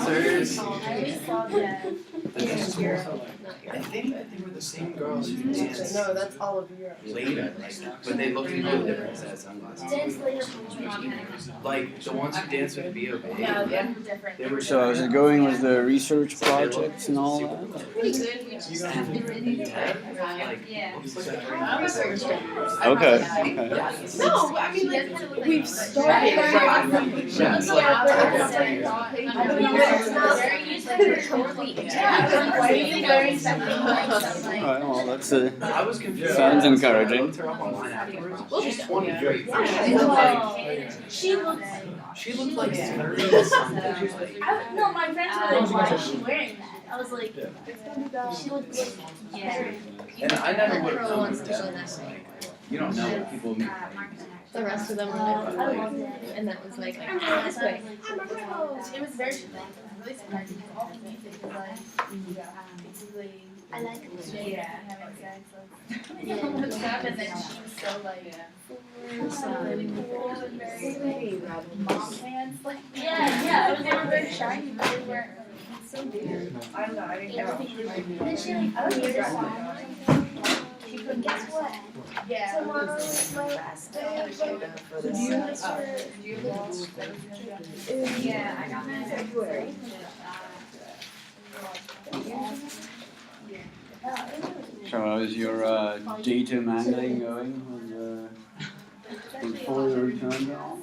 dancers. I always saw them. I think that they were the same girls who danced No, that's all of Europe. later, but they looked completely different instead of sunglasses. Dance later from Like the ones who danced with B.O.B. Yeah, they're different. They were So how's it going with the research projects and all that? Pretty good. We just have to renew it. Yeah. Okay. No, I mean like we've started writing. Yeah, Alright, well that's I was confused. sounds encouraging. I looked her up online afterwards. She's 23. She She looked like 30 something. She was like, No, my friends were like, why is she wearing that? I was like, she looked like, yeah. and I never would have known that. You don't know what people mean. The rest of them were I like, loved it. and that was like, I'm I'm this way. It was very really surprising. All the music was like, basically. I like it. Yeah, having sex. And then she was so like, so really cool and very mom hands. Like, yeah, it was like very shiny, but they weren't so weird. I don't know, I didn't know. And then she like created a song or something. She couldn't guess what? Yeah. Tomorrow is my last day. Do you Yeah, I got mine in February. So how's your data mangling going before your return now?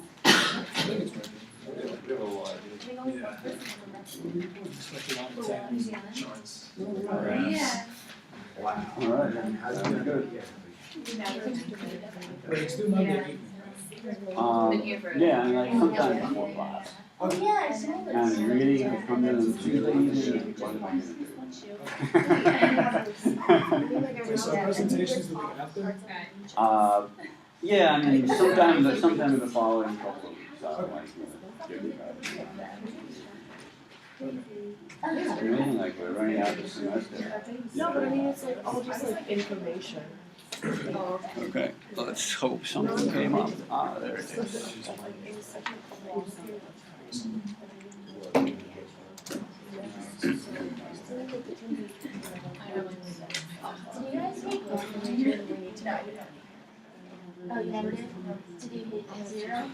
Yeah. Wow. Alright, that's good. Yeah, and like sometimes before class. Oh yeah, I saw this. And really, if I'm doing Tuesdays, what am I gonna do? So presentations the week after? Yeah, I mean, sometimes the following couple of weeks, I'll like, give you It's amazing, like, we're running out of semester. No, but I mean, it's like all just like information. Okay, let's hope something came up. Ah, there it is. Did you guys make one? No, I did not. Oh, you never did? Did you hit 0?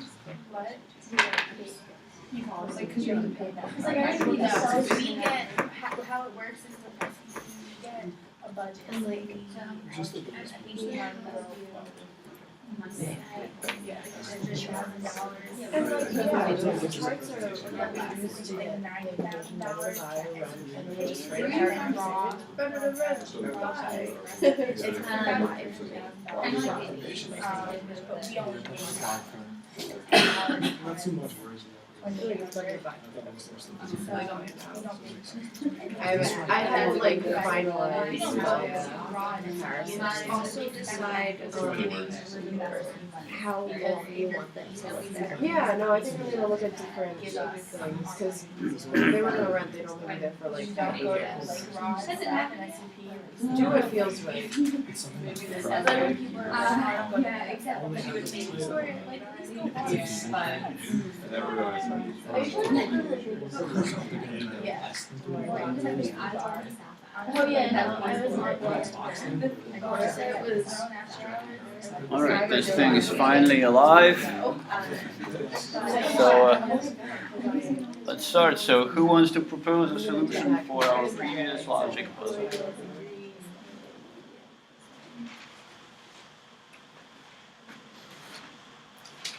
What? Did you hit? Like, cause you have to pay that. Cause like I actually know, so we get, how it works is the person we get a budget. And like, Just the each month, Monday night, $1,000. And like, yeah, the charts are Used to like $90,000. and they just write paragraphs off. It's kind of like but we only pay Not too much worries. I had like finalized also decide how long you want them to live there. Yeah, no, I think I'm gonna look at different things because they were gonna rent, they'd only be there for like 10 years. Do what feels right. yeah, exactly. But you would think sort of like let's go yeah. Oh yeah, no, I was like what? Alright, this thing is finally alive. So, let's start. So, who wants to propose a solution for our previous logic puzzle?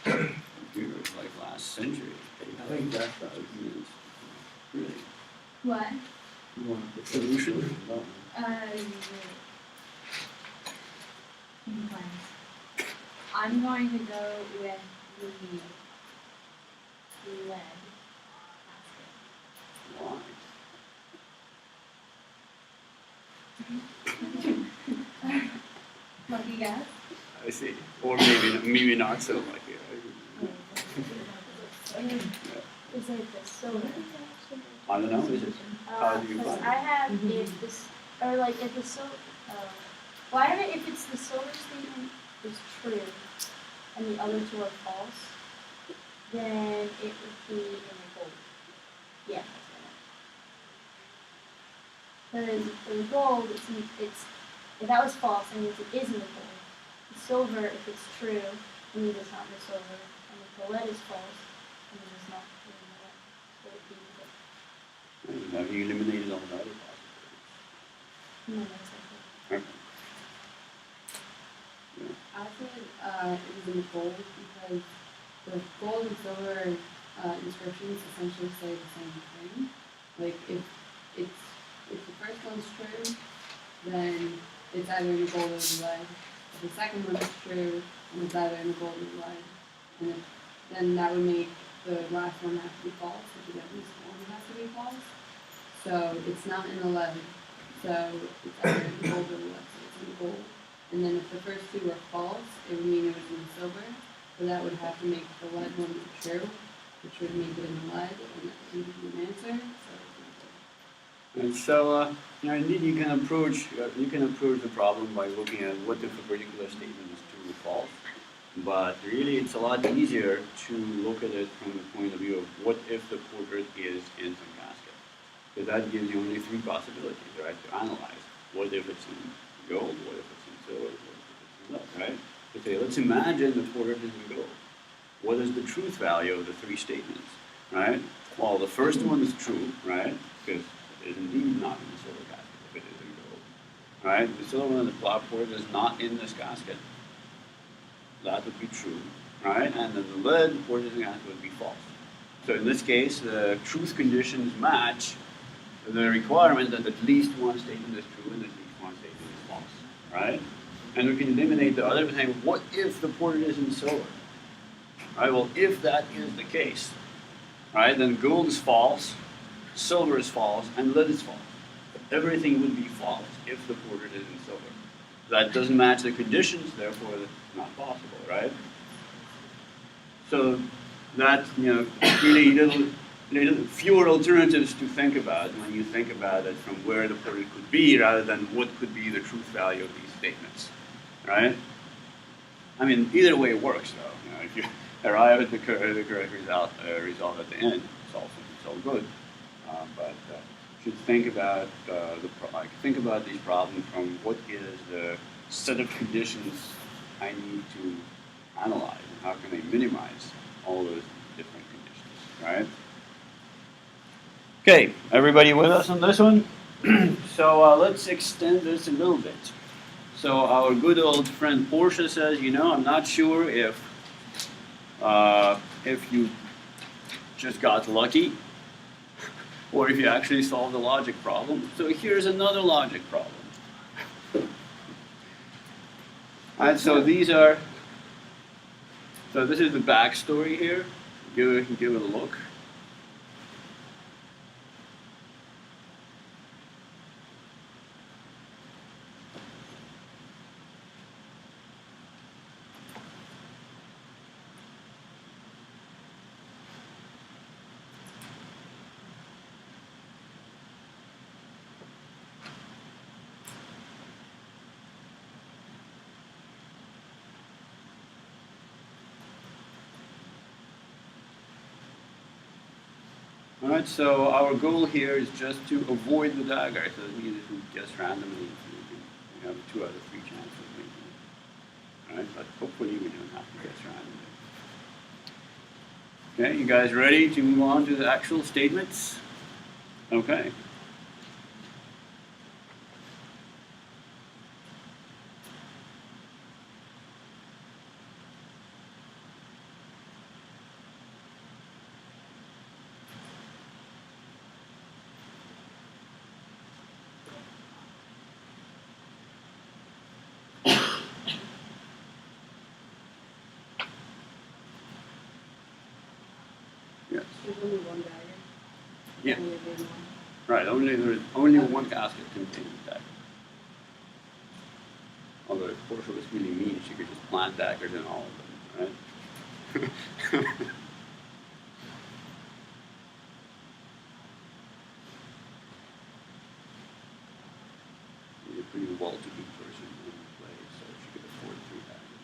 Computers like last century. I think that's what it means. Really? What? You want a solution? I'm going to go with the lead. Why? Lucky guess. I see. Or maybe not so lucky. It's like this. So I don't know, is it? How do you because find I it? have if this or like if the well I have it if it's the solar statement is true and the other two are false, then it would be in the gold. Yeah, that's Because for the gold, it's if that was false, that means it is in the gold. The silver, if it's true, it means it's not in the silver. And if the lead is false, it means it's not in the lead. So it would be the Have you eliminated all the other possibilities? no, that's okay. Okay. I think it was in the gold because the gold and silver inscriptions essentially say the same thing. Like if the first one's true, then it's either in the gold or the lead. If the second one is true, then it's either in the gold or the lead. And then that would make the last one have to be false, which is at least one has to be false. So it's not in the lead. So it's either in the gold or the lead. So it's in the gold. And then if the first two were false, it would mean it was in the silver. So that would have to make the lead one true, which would make it in the lead, and that would give you an answer. So it's in the gold. And so, indeed, you can approach the problem by looking at what if a particular statement is true or false. But really, it's a lot easier to look at it from the point of view of what if the portrait is in some casket. Because that gives you only three possibilities, right, to analyze. What if it's in gold? What if it's in silver? What if it's in lead, right? To say, let's imagine the portrait is in gold. What is the truth value of the three statements, right? Well, the first one is true, right? Because it is indeed not in the silver casket if it is in gold, right? The silver in the flower portrait is not in this casket. That would be true, right? And then the lead portrait in the casket would be false. So in this case, the truth conditions match the requirement that at least one statement is true and at least one statement is false, right? And we can eliminate the other by saying, what if the portrait is in silver? Right, well, if that is the case, right, then gold is false, silver is false, and lead is false. Everything would be false if the portrait is in silver. That doesn't match the conditions, therefore it's not possible, right? So that, really fewer alternatives to think about when you think about it from where the portrait could be rather than what could be the truth value of these statements, right? I mean, either way it works, though. If you arrive at the correct result at the end, it's all good. But you should think about think about these problems from what is the set of conditions I need to analyze, and how can I minimize all those different conditions, right? Okay, everybody with us on this one? So let's extend this a little bit. So our good old friend Portia says, I'm not sure if you just got lucky or if you actually solved a logic problem. So here's another logic problem. Alright, so this is the backstory here. Give it a look. Alright, so our goal here is just to avoid the dagger. So that means if we guess randomly, we have 2 out of 3 chances of making it. Alright, but hopefully we don't have to guess randomly. Okay, you guys ready to move on to the actual statements? Okay. Yes. There's only one dagger. Yeah. Only a big one. Right, there's only one casket contains daggers. Although if Portia was really mean, she could just plant daggers in all of them, right? She's a pretty well-to-do person in the play, so she could afford 3 daggers.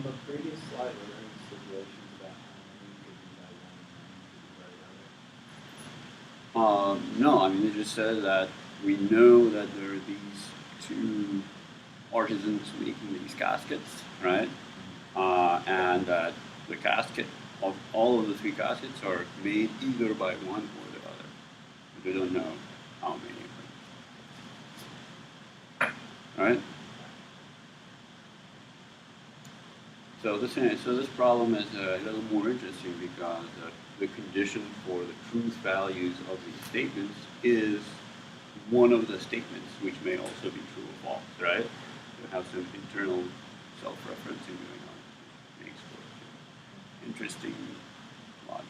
the previous slide, were there any stipulations about how many could be by one and how many could be by the other? No, I mean, it just says that we know that there are these two artisans making these caskets, right? And that the casket, of all of the three caskets are made either by one or the other. But we don't know how many of them. Right? So this problem is a little more interesting because the condition for the truth values of these statements is one of the statements, which may also be true or false, right? You have some internal self-referencing going on, which makes for interesting logic.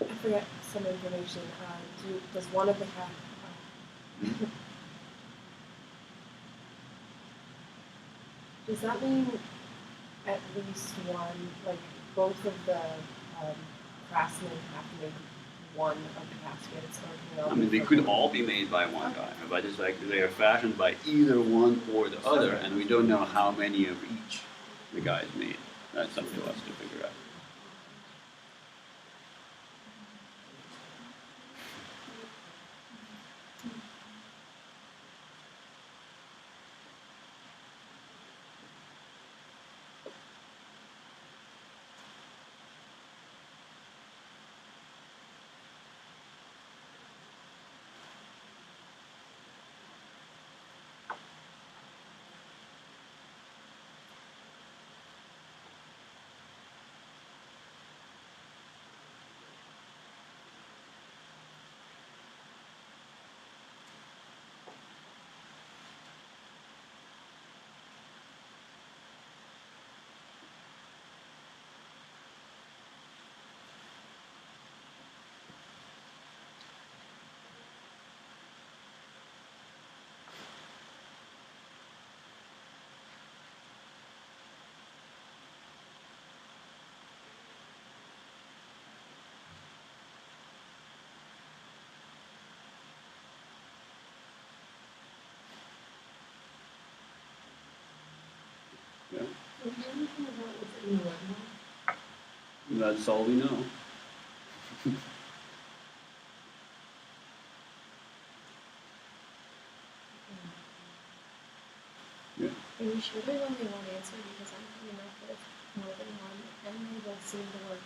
I forget some information. Does one of the does that mean at least one, like both of the craftsmen have to make one of the caskets, or can they all I mean, be they from could all be made by one guy, but it's like they are fashioned by either one or the other, and we don't know how many of each the guys made. That's up to us to figure out. Yeah, Is there anything about what's in the lemon? that's all we know. Yeah. Are you sure there's only one answer? Because I'm coming up with more than one, and they both seem to work.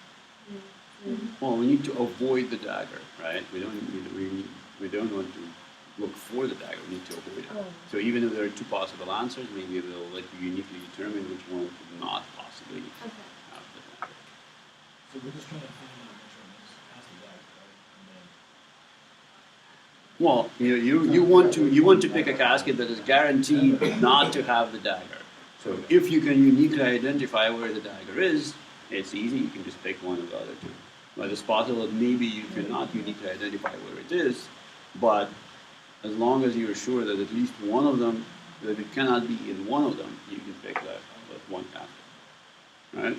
Well, we need to avoid the dagger, right? We don't want to look for the dagger. We need to avoid it. Oh. So even if there are two possible answers, maybe they'll let you uniquely determine which one could not possibly Okay. have the dagger. So we're just trying to find out which one has the dagger, right? Well, you want to pick a casket that is guaranteed not to have the dagger. So if you can uniquely identify where the dagger is, it's easy. You can just pick one of the other two. But it's possible that maybe you cannot uniquely identify where it is, but as long as you're sure that at least one of them, that it cannot be in one of them, you can pick that one casket, right?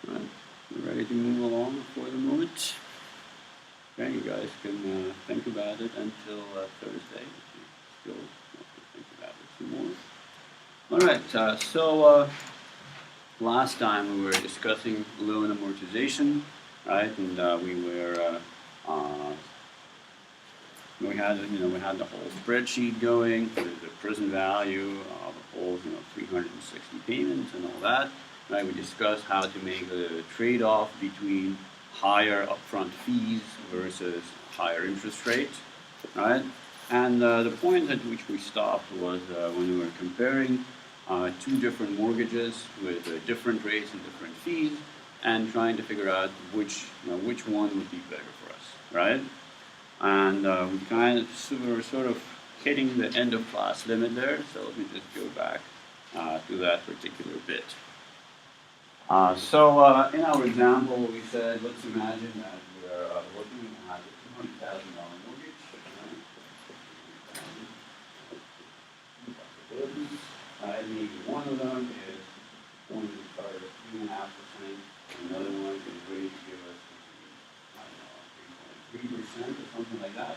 Right. We're ready to move along for the moment. Okay, you guys can think about it until Thursday. If you still want to think about it some more. All right. So last time we were discussing loan amortization, right? And we had the whole spreadsheet going, the present value of the whole 360 payments and all that. right? We discussed how to make the trade-off between higher upfront fees versus higher interest rates, right? And the point at which we stopped was when we were comparing two different mortgages with different rates and different fees, and trying to figure out which one would be better for us, right? And we kind of were sort of hitting the end of class limit there, so let me just go back to that particular bit. So in our example, we said, let's imagine that we're looking at a $200,000 mortgage. Possibilities. Maybe one of them is going to start at 3.5%, and another one is ready to give us, I don't know, 3.3% or something like that.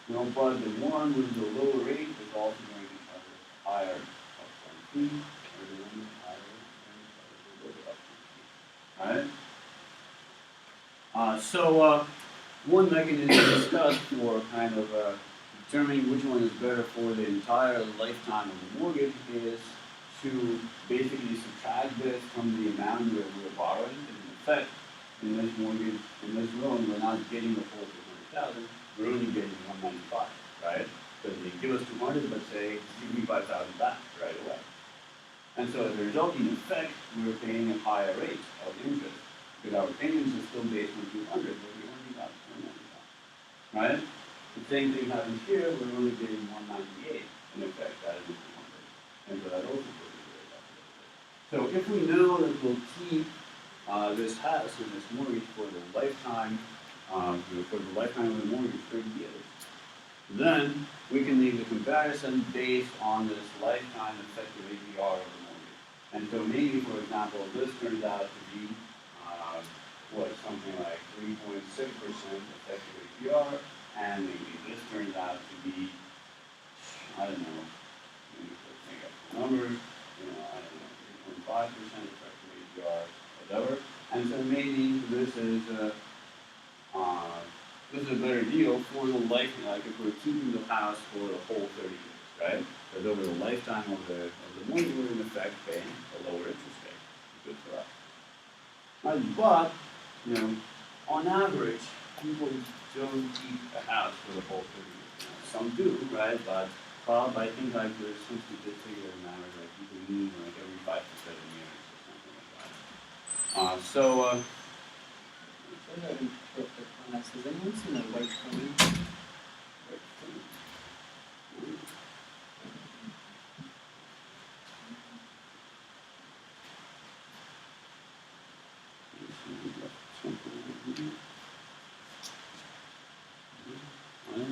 But the one with the lower rate is also going to charge us higher upfront fee, or the one with higher rate is going to charge us lower upfront fee. Alright? So one mechanism discussed for kind of determining which one is better for the entire lifetime of the mortgage is to basically subtract this from the amount that we're borrowing. And in effect, in this mortgage, in this loan, we're not getting the full 200,000. We're only getting 195, right? So they give us 200, but say, give me 5,000 back right away. And so as a result, in effect, we're paying a higher rate of interest because our payments are still based on 200, but we only got 195, right? The same thing happens here. We're only getting 198 in effect out of the 200, and so that also goes away up a little bit. So if we know that we'll keep this house and this mortgage for the lifetime. For the lifetime of the mortgage, 30 years. Then we can make the comparison based on this lifetime effective APR of the mortgage. And so maybe, for example, this turns out to be something like 3.6% effective APR, and maybe this turns out to be, I don't know, maybe let's make up the numbers, I don't know, 3.5% effective APR, whatever. And so maybe this is a better deal for the life, like if we're keeping the house for the whole 30 years, right? Because over the lifetime of the mortgage, we're in effect paying a lower interest rate. Good for us. But, on average, people don't keep a house for the whole 30 years. Some do, right? But I think like there's some statistic that matters, like people move like every 5 to 7 years or something like that. So I interrupt the class. Has anyone seen a white phone? I don't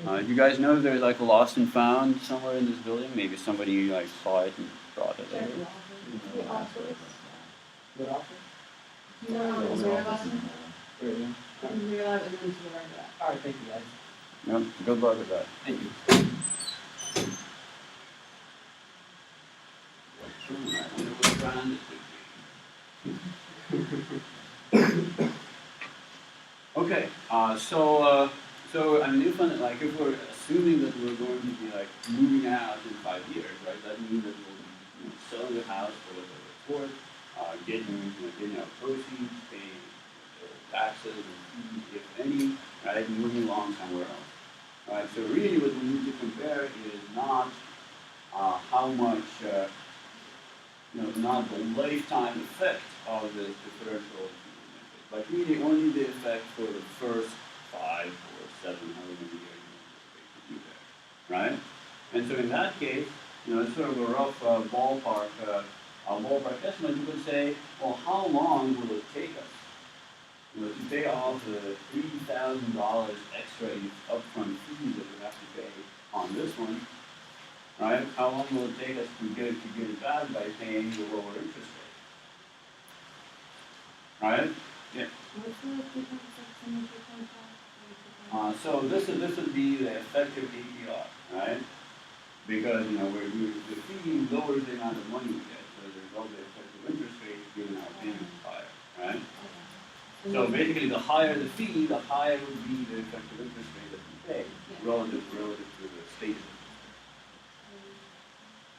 know. You guys know there's like a lost and found somewhere in this building? Maybe somebody like saw it and brought it in. The office. What office? No, is there a button? Right, yeah. We're allowed to move to the right of that. All right, thank you guys. Yep, good luck with that. Thank you. I wonder what brand it could be. Okay, so I mean, if we're assuming that we're going to be like moving out in 5 years, right? That means that we'll be selling the house for whatever it's worth, getting our proceeds, paying taxes and fees, if any, right? Moving along somewhere else. Right? So really, what we need to compare is not how much, not the lifetime effect of this differential, but really only the effect for the first 5 or 7, however many years you anticipate to be there, right? And so in that case, it's sort of a rough ballpark estimate. You could say, well, how long will it take us, to pay off the $3,000 extra upfront fees that we have to pay on this one, right? How long will it take us to get it back by paying the lower interest rate, right? Yeah. What's the 3.6 and the 3.5? So this would be the effective APR, right? Because the fee lowers the amount of money we get, so as a result, the effective interest rate is given our payments higher, right? So basically, the higher the fee, the higher would be the effective interest rate that we pay relative to the state.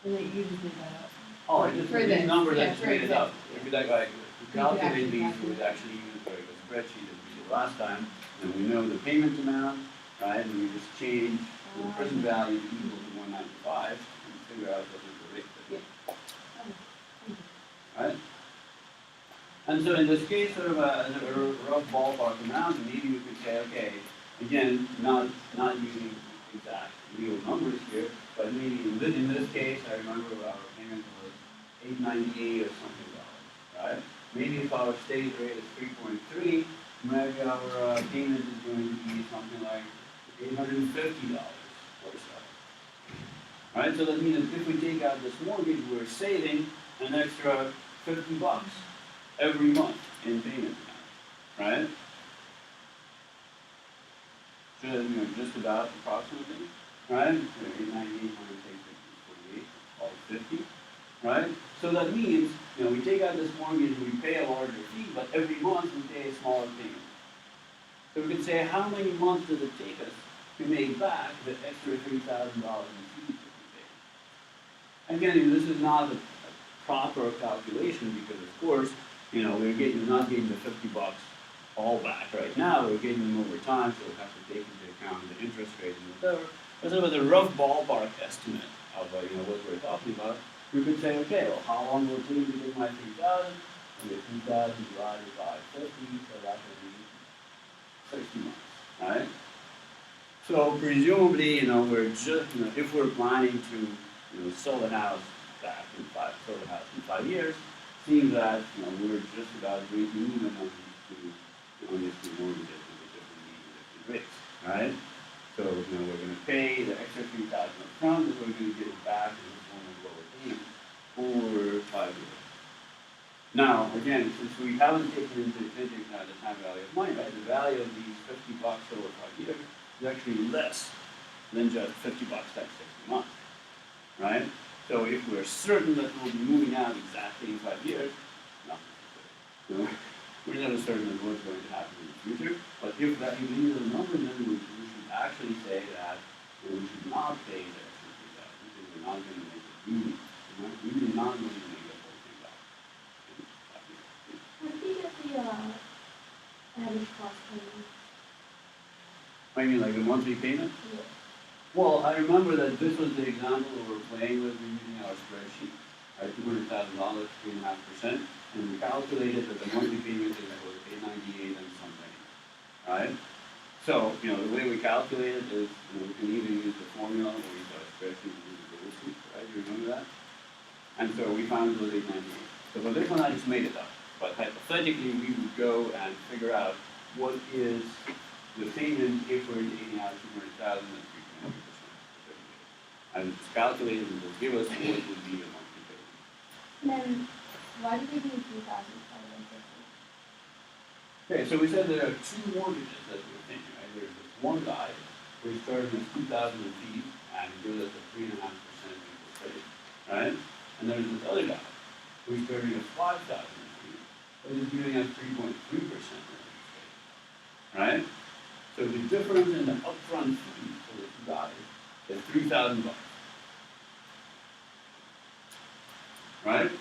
And then you just made that up. Oh, I just, For these this, numbers I yeah, just for made it up. example. If you like, to could calculate actually these, calculate. we'd actually use a spreadsheet that we did last time, and we know the payment amount, right, and we just change the present value equal to 195, and figure out what is the rate. Right? And so in this case, sort of a rough ballpark amount, maybe you could say, okay, again, not using exact real numbers here, but maybe in this case, I remember our payment was $898 or something dollars, right? Maybe if our state rate is 3.3, maybe our payment is going to be something like $850 or so. Right? So that means if we take out this mortgage, we're saving an extra $50 every month in payment amount, right? So, just about approximately, right? 898 minus 850 is 48, all 50, right? So that means, we take out this mortgage, we pay a larger fee, but every month we pay a smaller payment. So we can say, how many months does it take us to make back the extra $3,000 in fees that we pay? Again, this is not a proper calculation because, of course, we're not getting the $50 all back right now. We're getting them over time, so we have to take into account the interest rate and whatever. But sort of a rough ballpark estimate of what we're talking about. We could say, okay, well, how long will it take to get my 3,000? And get 3,000 divided by 50, so that would be 60 months, right? So presumably, we're just, if we're planning to, sell the house back in 5 years, seems that, we're just about breaking even on these two, these two mortgages with the different rates, right? So, we're gonna pay the extra 3,000 up front, and we're gonna get it back in the form of lower payment over 5 years. Now, again, since we haven't taken into account the time value of money, right, the value of these $50 over 5 years is actually less than just $50 times 60 months, right? So if we're certain that we'll be moving out exactly in 5 years, no. We're never certain of what's going to happen in the future, but if these are the numbers, then we should actually say that we should not pay the extra 3,000 because we're not going to make it really, we're not going to make the whole thing back. How did you get the average cost payment? I mean, like the monthly payment? Yeah. Well, I remember that this was the example we were playing with using our spreadsheet, right? $200,000, 3.5%, and we calculated that the monthly payment is was $898 and something, right? So, the way we calculate it is, we can either use the formula or use our spreadsheet and use the Google Sheet, right? You remember that? And so we found it was $898. So for this one, I just made it up. But hypothetically, we would go and figure out what is the payment if we're taking out $200,000 and 3.5%. And it's calculated and will give us what would be the monthly payment. And then, why did they do 3,550? Okay, so we said there are two mortgages that we're thinking, right? There's this one guy who started with 2,000 feet and gives us a 3.5% interest rate, right? And there's this other guy who's starting with 5,000 feet, but is giving us 3.3% interest rate, right? So the difference in the upfront fee for the two guys is $3,000, right?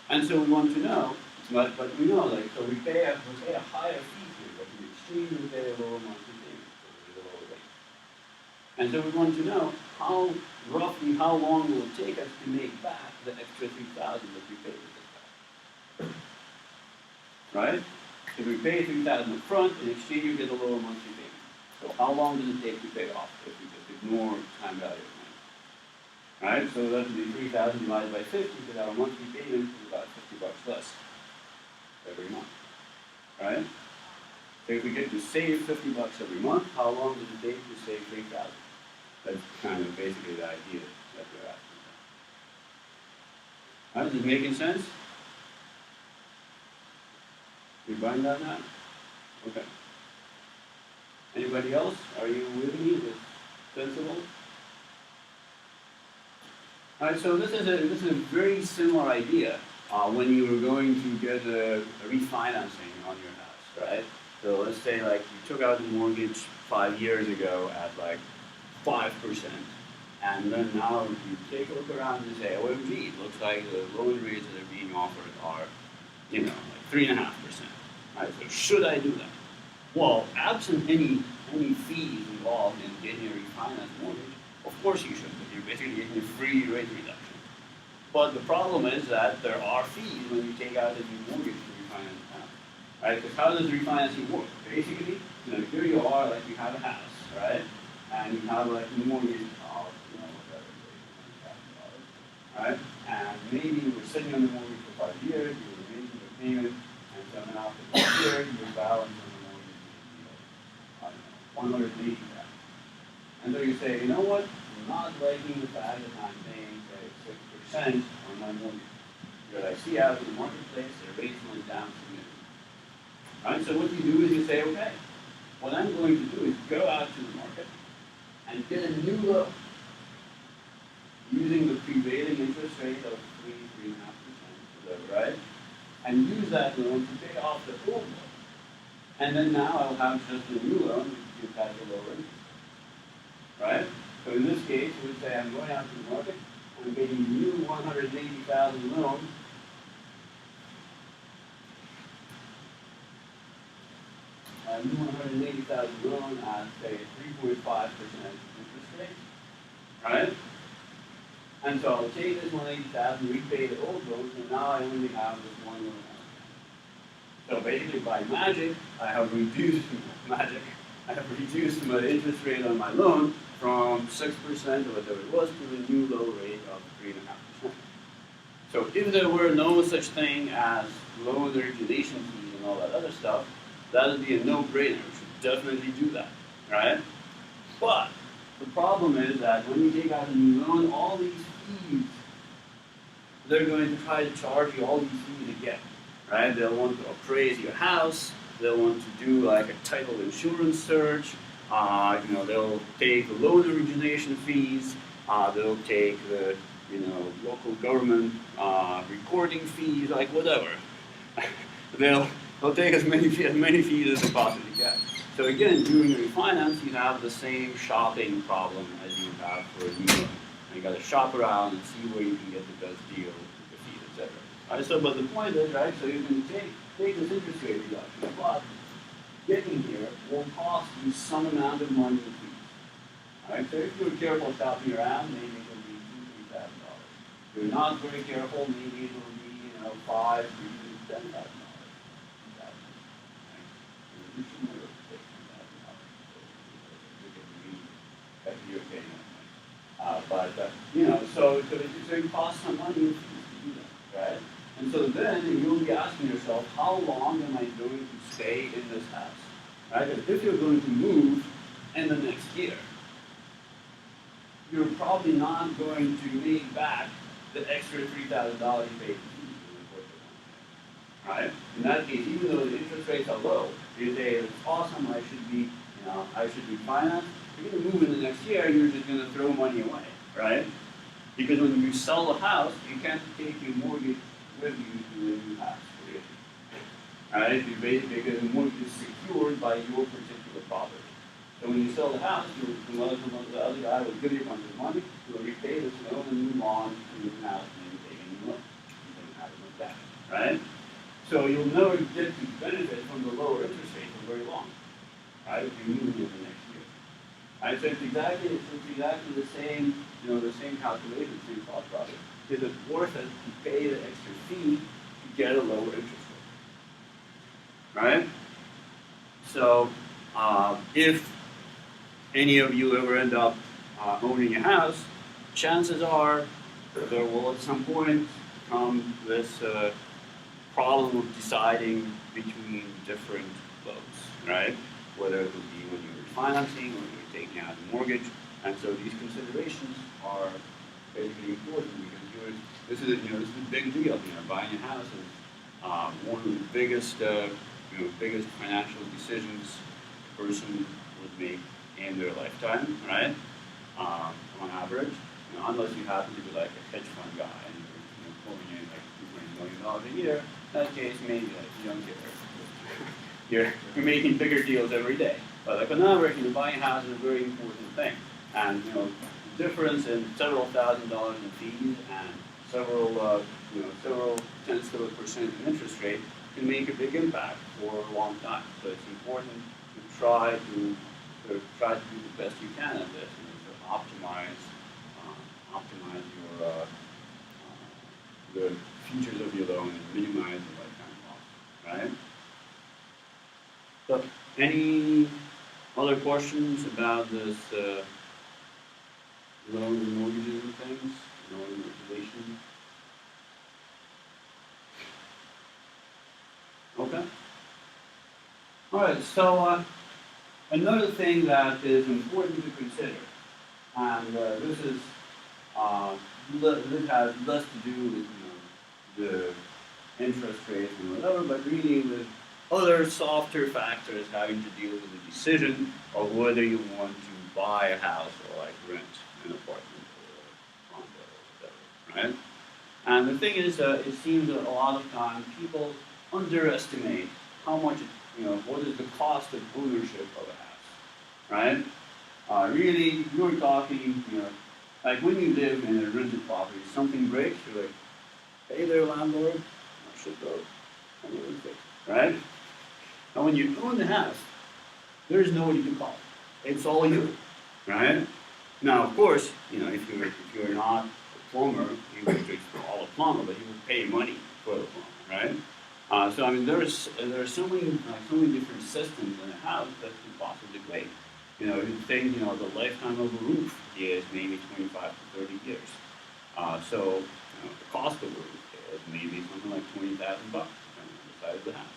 And so we want to know, but we know, so we pay a higher fee here, but in exchange we pay a lower monthly payment, so there's a lower rate. And so we want to know roughly how long will it take us to make back the extra 3,000 that we paid with this guy. Right? If we pay 3,000 up front, in exchange you get a lower monthly payment. So how long does it take to pay off if we just ignore time value of money? Right? So that would be 3,000 divided by 50, because our monthly payment is about $50 less every month. Right? So if we get to save $50 every month, how long does it take to save 3,000? That's kind of basically the idea that we're asking. All right, is it making sense? You buying that now? Okay. Anybody else? Are you with me? Is it sensible? All right, so this is a very similar idea when you were going to get a refinancing on your house, right? So let's say like you took out the mortgage 5 years ago at like 5%, And then now you take a look around and say, OMG, it looks like the loan rates that are being offered are, you know, like 3.5%. Right? So should I do that? Well, absent any fees involved in getting a refinance mortgage, of course you should, because you're basically getting a free rate reduction. But the problem is that there are fees when you take out a new mortgage to refinance the house. Right? Because how does refinancing work? Basically, you know, here you are, like you have a house, right? And you have like a mortgage of, you know, whatever, $1,000, right? And maybe you were sitting on the mortgage for 5 years, you were making the payment, and so now after 5 years, your balance on the mortgage is, I don't know, $180,000. And so you say, you know what? I'm not liking the fact that I'm paying, say, 6% on my mortgage. Because I see out in the marketplace, their rates went down significantly. Right? So what you do is you say, okay, what I'm going to do is go out to the market and get a new loan using the prevailing interest rate of 3.5%, whatever, right? And use that loan to pay off the old loan. And then now I'll have just a new loan which is at a lower interest. Right? So in this case, we would say I'm going out to the market, I'm getting a new 180,000 loan. A new 180,000 loan at say 3.5% interest rate. Right? And so I'll take this 180,000, repay the old loan, and now I only have this one loan outstanding. So basically by magic, I have reduced my interest rate on my loan from 6% or whatever it was to the new low rate of 3.5%. So if there were no such thing as loan origination fees and all that other stuff, that would be a no-brainer. We should definitely do that, right? But the problem is that when you take out a new loan, all these fees, they're going to try to charge you all these fees again, right? They'll want to appraise your house. They'll want to do like a title insurance search. You know, they'll take the loan origination fees. They'll take the, you know, local government recording fees, like whatever. they'll take as many fees as they possibly can. So again, doing a refinance, you have the same shopping problem as you have for a new loan. You got to shop around and see where you can get the best deal with the fees, etc. Right, so, but the point is, right, so you can take this interest rate reduction, but getting here will cost you some amount of money in fees. All right, so if you're careful shopping around, maybe it'll be $2,000, $3,000. If you're not very careful, maybe it'll be, you know, $5,000 or even $10,000. You know, so it costs some money to do that, right? And so then you'll be asking yourself, how long am I going to stay in this house? Right? Because if you're going to move in the next year, you're probably not going to make back the extra $3,000 you paid. Right? In that case, even though the interest rates are low, you say it's awesome, I should be financed. If you're going to move in the next year, you're just going to throw money away, right? Because when you sell the house, you can't take your mortgage with you to the new house, really. Right? Because the mortgage is secured by your particular property. So when you sell the house, the other guy will give you a bunch of money, you'll repay this loan and move on to the new house and then take a new loan. You don't have it like that, right? So you'll never get to benefit from the lower interest rate for very long, right? If you move in the next year. Right? So it's exactly the same, the same calculation, same thought process. Is it worth it to pay the extra fee to get a lower interest rate? Right? So if any of you ever end up owning a house, chances are there will at some point come this problem of deciding between different loans, right? Whether it would be when you're refinancing or you're taking out a mortgage. And so these considerations are basically important because this is a big deal. Buying a house is one of the biggest financial decisions a person would make in their lifetime, right? On average, unless you happen to be like a hedge fund guy and you're pulling in like $200 million a year. In that case, maybe like you don't care. You're making bigger deals every day. But like on average, buying a house is a very important thing. And difference in several $1,000s in fees and several tenths of a percent in interest rate can make a big impact for a long time. So it's important to try to do the best you can at this and to optimize the features of your loan and minimize the lifetime loss, right? So, any other questions about this loan and mortgages and things, loan regulation? Okay. All right. So another thing that is important to consider, and this has less to do with the interest rates and whatever, but really with other softer factors having to deal with the decision of whether you want to buy a house or like rent an apartment or a condo or whatever, right? And the thing is, it seems that a lot of times people underestimate how much, what is the cost of ownership of a house, right? Really, you're talking, like when you live in a rented property, something breaks, you're like, hey there, landlord, I should go, I'm really fixed, right? Now, when you own the house, there's nobody to call. It's all you, right? Now, of course, if you're not a plumber, you would just call a plumber, but you would pay money for the plumber, right? So I mean, there are so many different systems in a house that can possibly break. You think the lifetime of a roof is maybe 25 to 30 years. So the cost of a roof is maybe something like $20,000 depending on the size of the house.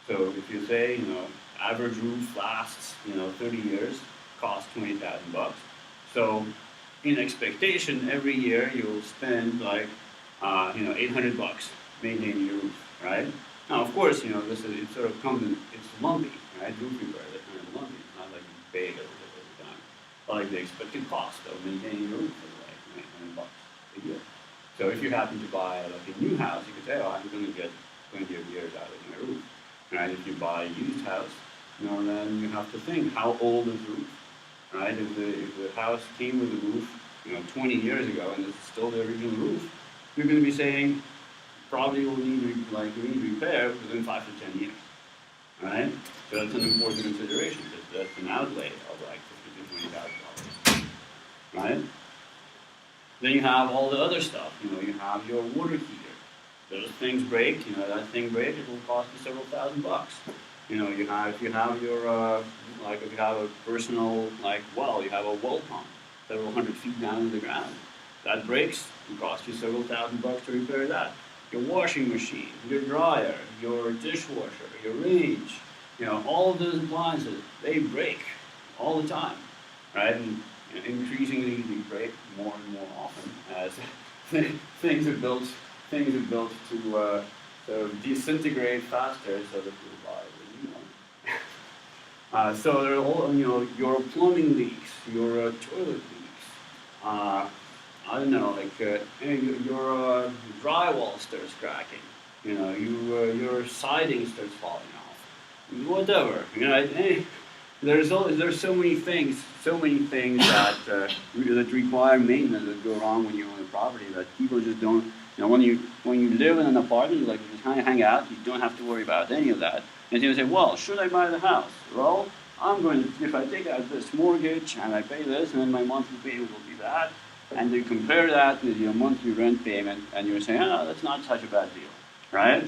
So if you say, average roof lasts, 30 years, costs $20,000. So in expectation, every year you'll spend like, $800 maintaining your roof, right? Now, of course, it sort of comes in, it's lumpy, right? Roof repairs are kind of lumpy. It's not like you pay it every time. But like the expected cost of maintaining your roof is like $800 a year. So if you happen to buy like a new house, you could say, I'm going to get 20 years out of my roof. Right? If you buy a used house, then you have to think, how old is the roof? Right? If the house came with a roof, 20 years ago, and it's still the original roof, you're going to be saying, probably will need repair within 5 to 10 years. Right? So that's an important consideration, because that's an outlay of like $50,000 to $20,000. Right? Then you have all the other stuff. You have your water heater. Those things break, that thing breaks, it will cost you several $1,000s. If you have your, if you have a personal, well, you have a well pump, several hundred feet down in the ground. That breaks, it will cost you several $1,000s to repair that. Your washing machine, your dryer, your dishwasher, your range, all of those appliances, they break all the time, right? And increasingly, they break more and more often as things are built to sort of disintegrate faster so that people buy the new one. So there are all, your plumbing leaks, your toilet leaks, I don't know, your drywall starts cracking, your siding starts falling off, whatever, there's so many things that require maintenance that go wrong when you own a property that people just don't. When you live in an apartment, you just kind of hang out, you don't have to worry about any of that. And you say, well, should I buy the house? Well, if I take out this mortgage and I pay this, and then my monthly payment will be that, and you compare that with your monthly rent payment, and you're saying, that's not such a bad deal, right?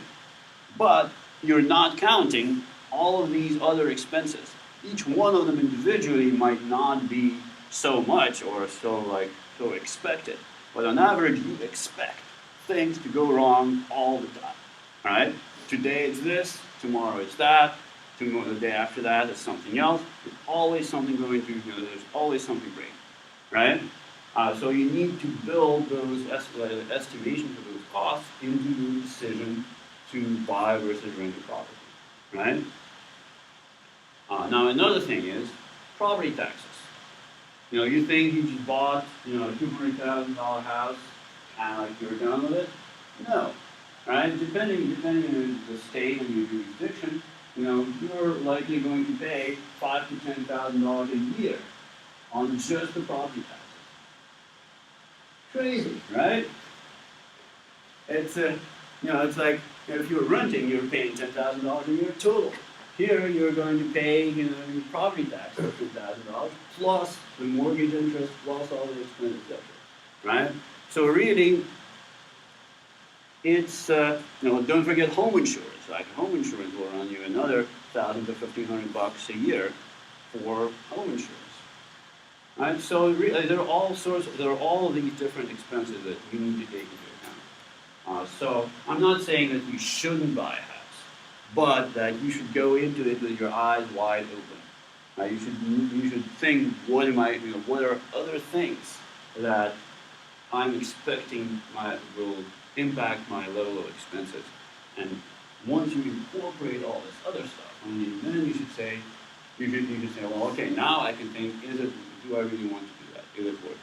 But you're not counting all of these other expenses. Each one of them individually might not be so much or so expected, but on average, you expect things to go wrong all the time, right? Today it's this, tomorrow it's that, tomorrow the day after that it's something else. There's always something going to, there's always something breaking, right? So you need to build those estimations of those costs into your decision to buy versus rent a property, right? Now another thing is property taxes. You think you just bought, a $200,000 house and you're done with it? No, right? Depending on the state and your jurisdiction, you're likely going to pay $5,000 to $10,000 a year on just the property taxes, Crazy, right? It's it's like if you're renting, you're paying $10,000 a year total. Here, you're going to pay, your property tax of $2,000 plus the mortgage interest plus all the expenses, etc. Right? So really, it's don't forget home insurance. Like home insurance will run you another $1,000 to $1,500 a year for home insurance. Right? So there are all of these different expenses that you need to take into account. So I'm not saying that you shouldn't buy a house, but that you should go into it with your eyes wide open. Right? You should think, what are other things that I'm expecting will impact my level of expenses. And once you incorporate all this other stuff, then you should say, well, okay, now I can think, do I really want to do that? Is it worth it?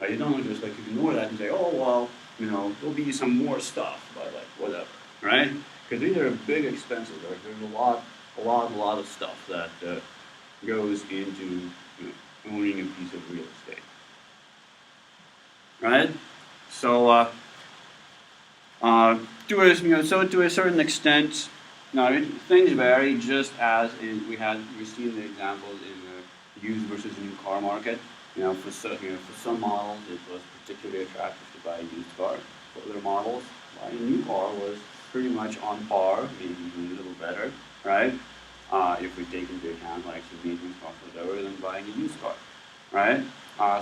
Right? You don't just like ignore that and say, oh, well, there'll be some more stuff, but like, whatever, right? Because these are big expenses. Right? There's a lot of stuff that goes into owning a piece of real estate. Right? So, to a certain extent, things vary. Just as we've seen the examples in the used versus new car market. For some models, it was particularly attractive to buy a used car. For other models, buying a new car was pretty much on par, maybe even a little better, right? If we take into account like some maintenance costs lower than buying a used car, right?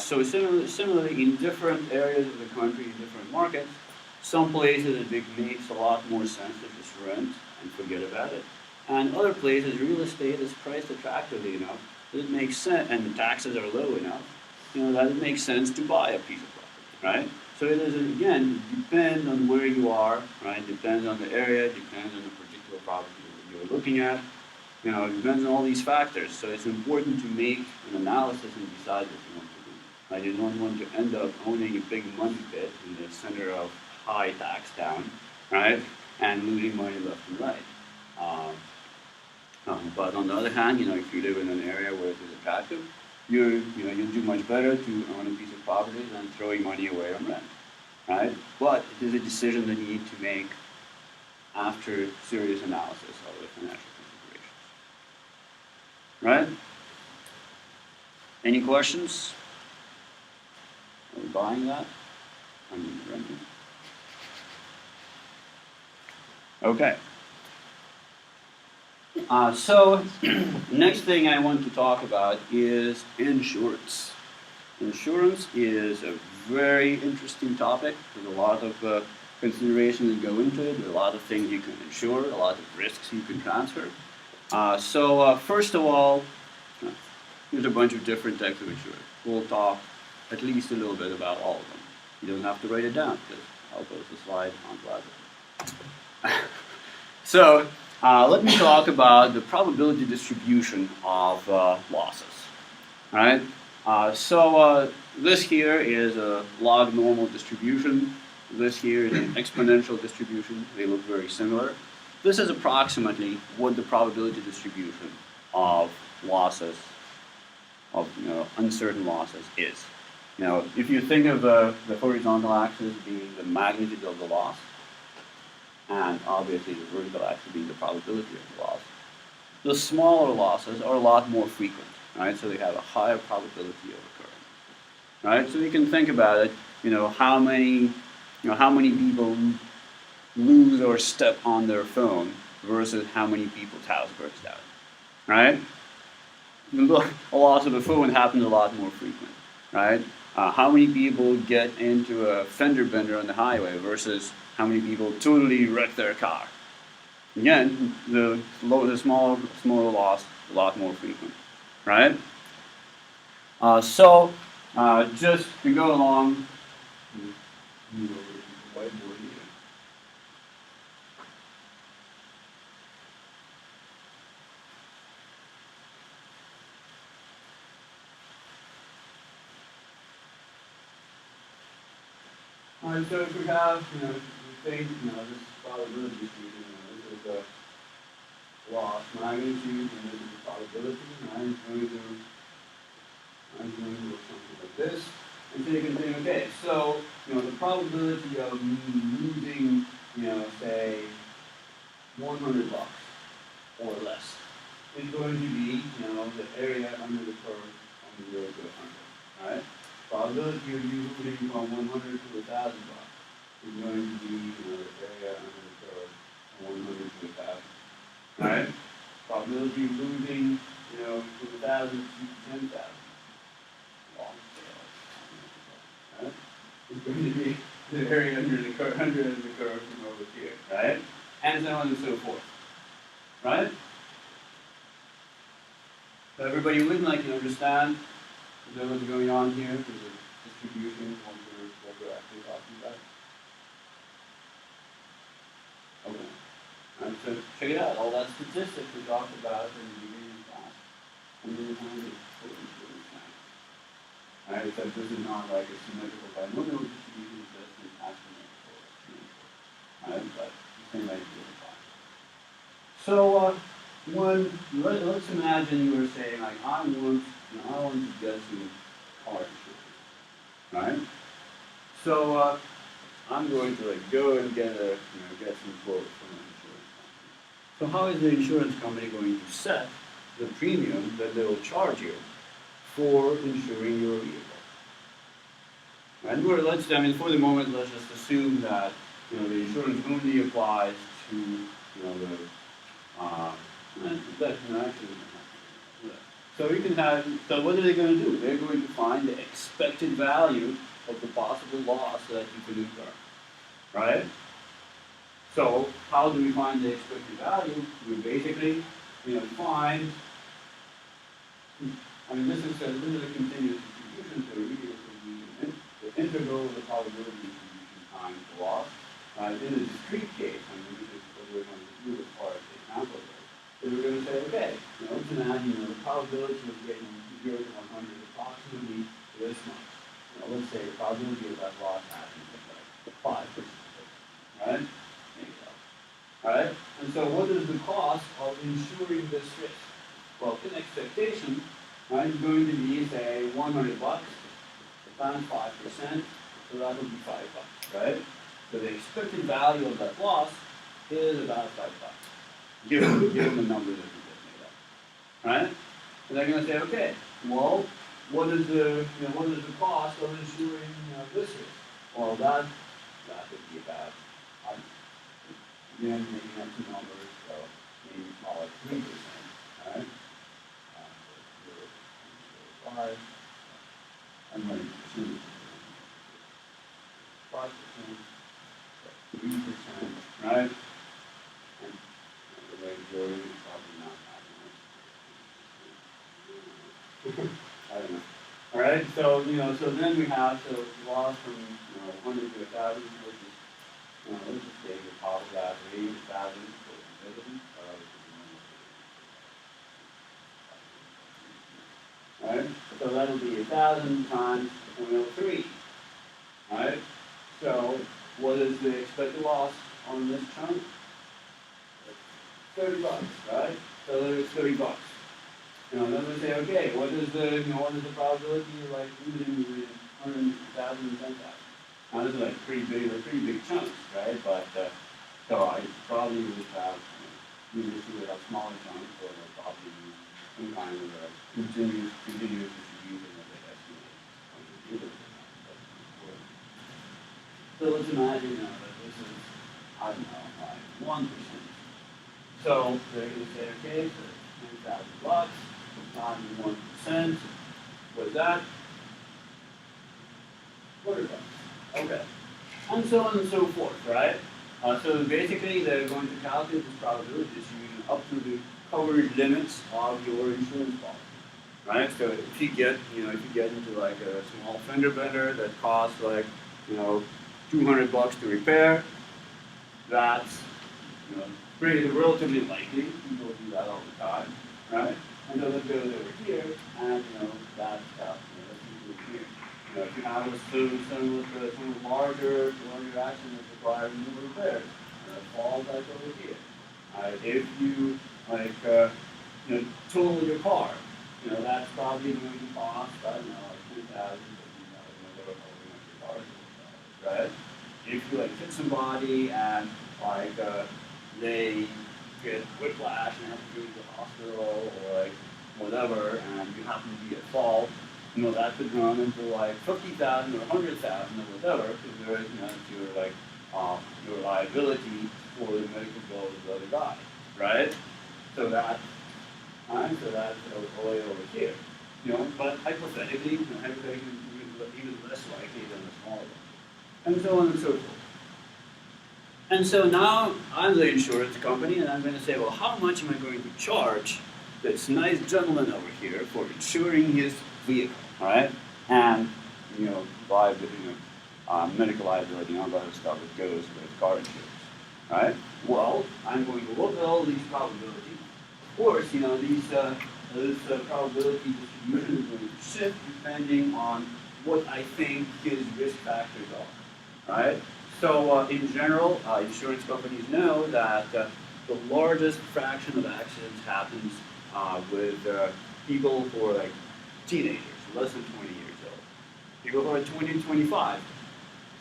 So similarly, in different areas of the country, in different markets, some places it makes a lot more sense to just rent and forget about it. And other places, real estate is priced attractively enough that it makes sense, and the taxes are low enough, that it makes sense to buy a piece of property, right? So it is, again, depends on where you are, right? Depends on the area, depends on the particular property that you're looking at. It depends on all these factors. So it's important to make an analysis and decide what you want to do. Right? You don't want to end up owning a big money pit in the center of high tax town, right? And losing money left and right. But on the other hand, if you live in an area where it is attractive, you'll do much better to own a piece of property than throwing money away on rent, right? But it is a decision that you need to make after serious analysis of the financial considerations, right? Any questions? Are we buying that? I mean, renting. Okay. So, next thing I want to talk about is insurance. Insurance is a very interesting topic. There's a lot of considerations that go into it. There's a lot of things you can insure, a lot of risks you can transfer. So, first of all, there's a bunch of different types of insurance. We'll talk at least a little bit about all of them. You don't have to write it down, because I'll post the slide on Blackboard. So, let me talk about the probability distribution of losses. All right? So this here is a log normal distribution. This here is an exponential distribution. They look very similar. This is approximately what the probability distribution of losses, of uncertain losses is. Now, if you think of the horizontal axis being the magnitude of the loss, and obviously the vertical axis being the probability of the loss, the smaller losses are a lot more frequent, right? So they have a higher probability of occurring, right? So you can think about it, how many people lose or step on their phone versus how many people's house burns down, right? A loss of a phone happens a lot more frequent, right? How many people get into a fender bender on the highway versus how many people totally wreck their car? Again, the smaller loss, a lot more frequent, right? So, just to go along, move over to the whiteboard here. So if we have, we think, this is probability distribution, this is the loss magnitude, and this is the probability, right? It's going to look something like this. And so you can think, okay, so, probability of me losing, say, $100 or less is going to be, the area under the curve from 0 to 100, right? Probability of you moving from 100 to 1,000 bucks is going to be, the area under the curve from 100 to 1,000, right? Probability of losing, from 1,000 to 10,000, long scale, right? Is going to be the area under the curve from over here, right? And so on and so forth, right? So everybody with me, like, you understand what's going on here? There's a distribution, what we're actually talking about. Okay. Alright, so check it out. All that statistics we talked about in the beginning of class. And then Alright, except this is not like a symmetrical binomial distribution, it's just an asymmetrical distribution. Alright, but the same idea applies. So let's imagine you were saying, like, I want to get some car insurance, right? So I'm going to go and get some quotes from an insurance company. So how is the insurance company going to set the premium that they will charge you for insuring your vehicle? And for the moment, let's just assume that the insurance only applies to so you can have. So what are they going to do? They're going to find the expected value of the possible loss that you could incur, right? So how do we find the expected value? We basically, find. This is a continuous distribution, so really this will be the integral of the probability distribution times the loss. In a discrete case, this is what we're going to do as far as the example goes. So we're going to say, okay, let's imagine the probability of getting 0 to 100 approximately this much. Let's say the probability of that loss happens is like 5%, right? Maybe so. All right? And so what is the cost of insuring this risk? Well, in expectation, is going to be, say, $100 times 5%, so that would be $5, right? So the expected value of that loss is about $5, given the number that we just made up, right? And they're going to say, okay, well, what is the cost of insuring this risk? Well, that would be about, again, making up some numbers, so maybe call it 3%, all right? 5. I'm going to choose 5%, 3%, right? And the majority is probably not that much. I don't know. All right, so so then we have loss from 100 to 1,000, which is let's just take the top of that range, 1,000 for visibility. Alright, so that'll be 1,000 times 0.03. Alright, so what is the expected loss on this chunk? $30, right? So there's $30. Then we say, okay, what is the probability of like losing between 100,000 and 10,000? Now this is like pretty big chunks, right? But so I probably would have usually have smaller chunks, or probably use some kind of a continuous distribution of the estimate. So let's imagine that this is, I don't know, like 1%. So they're going to say, okay, so $10,000, not 1%. What's that? $40. Okay. And so on and so forth, right? So basically, they're going to calculate this probability distribution up to the coverage limits of your insurance policy, right? So if you get into like a small fender bender that costs like, $200 to repair, that's, pretty relatively likely. People do that all the time, right? And so that goes over here, and that's usually here. If you have some larger accident that requires more repairs, falls like over here. If you total your car, that's probably going to cost, I don't know, like $10,000, whatever your car is. right? If you like hit somebody and like they get whiplash and have to go to the hospital or like whatever, and you happen to be at fault, you know, that could run into like 50,000 or 100,000 or whatever, because there is, you know, your liability for the medical bill of the other guy, right? So that, so that's way over here, you know, but hypothetically, even less likely than the smaller one, and so on and so forth. And so now I'm the insurance company, and I'm going to say, well, how much am I going to charge this nice gentleman over here for insuring his vehicle, all right? And, you know, medical liability and all that stuff that goes with car insurance, all right? Well, I'm going to look at all these probabilities. Of course, you know, this probability distribution is going to shift depending on what I think his risk factors are, right? So in general, insurance companies know that the largest fraction of accidents happens with people who are like teenagers, less than 20 years old. People who are 20 to 25,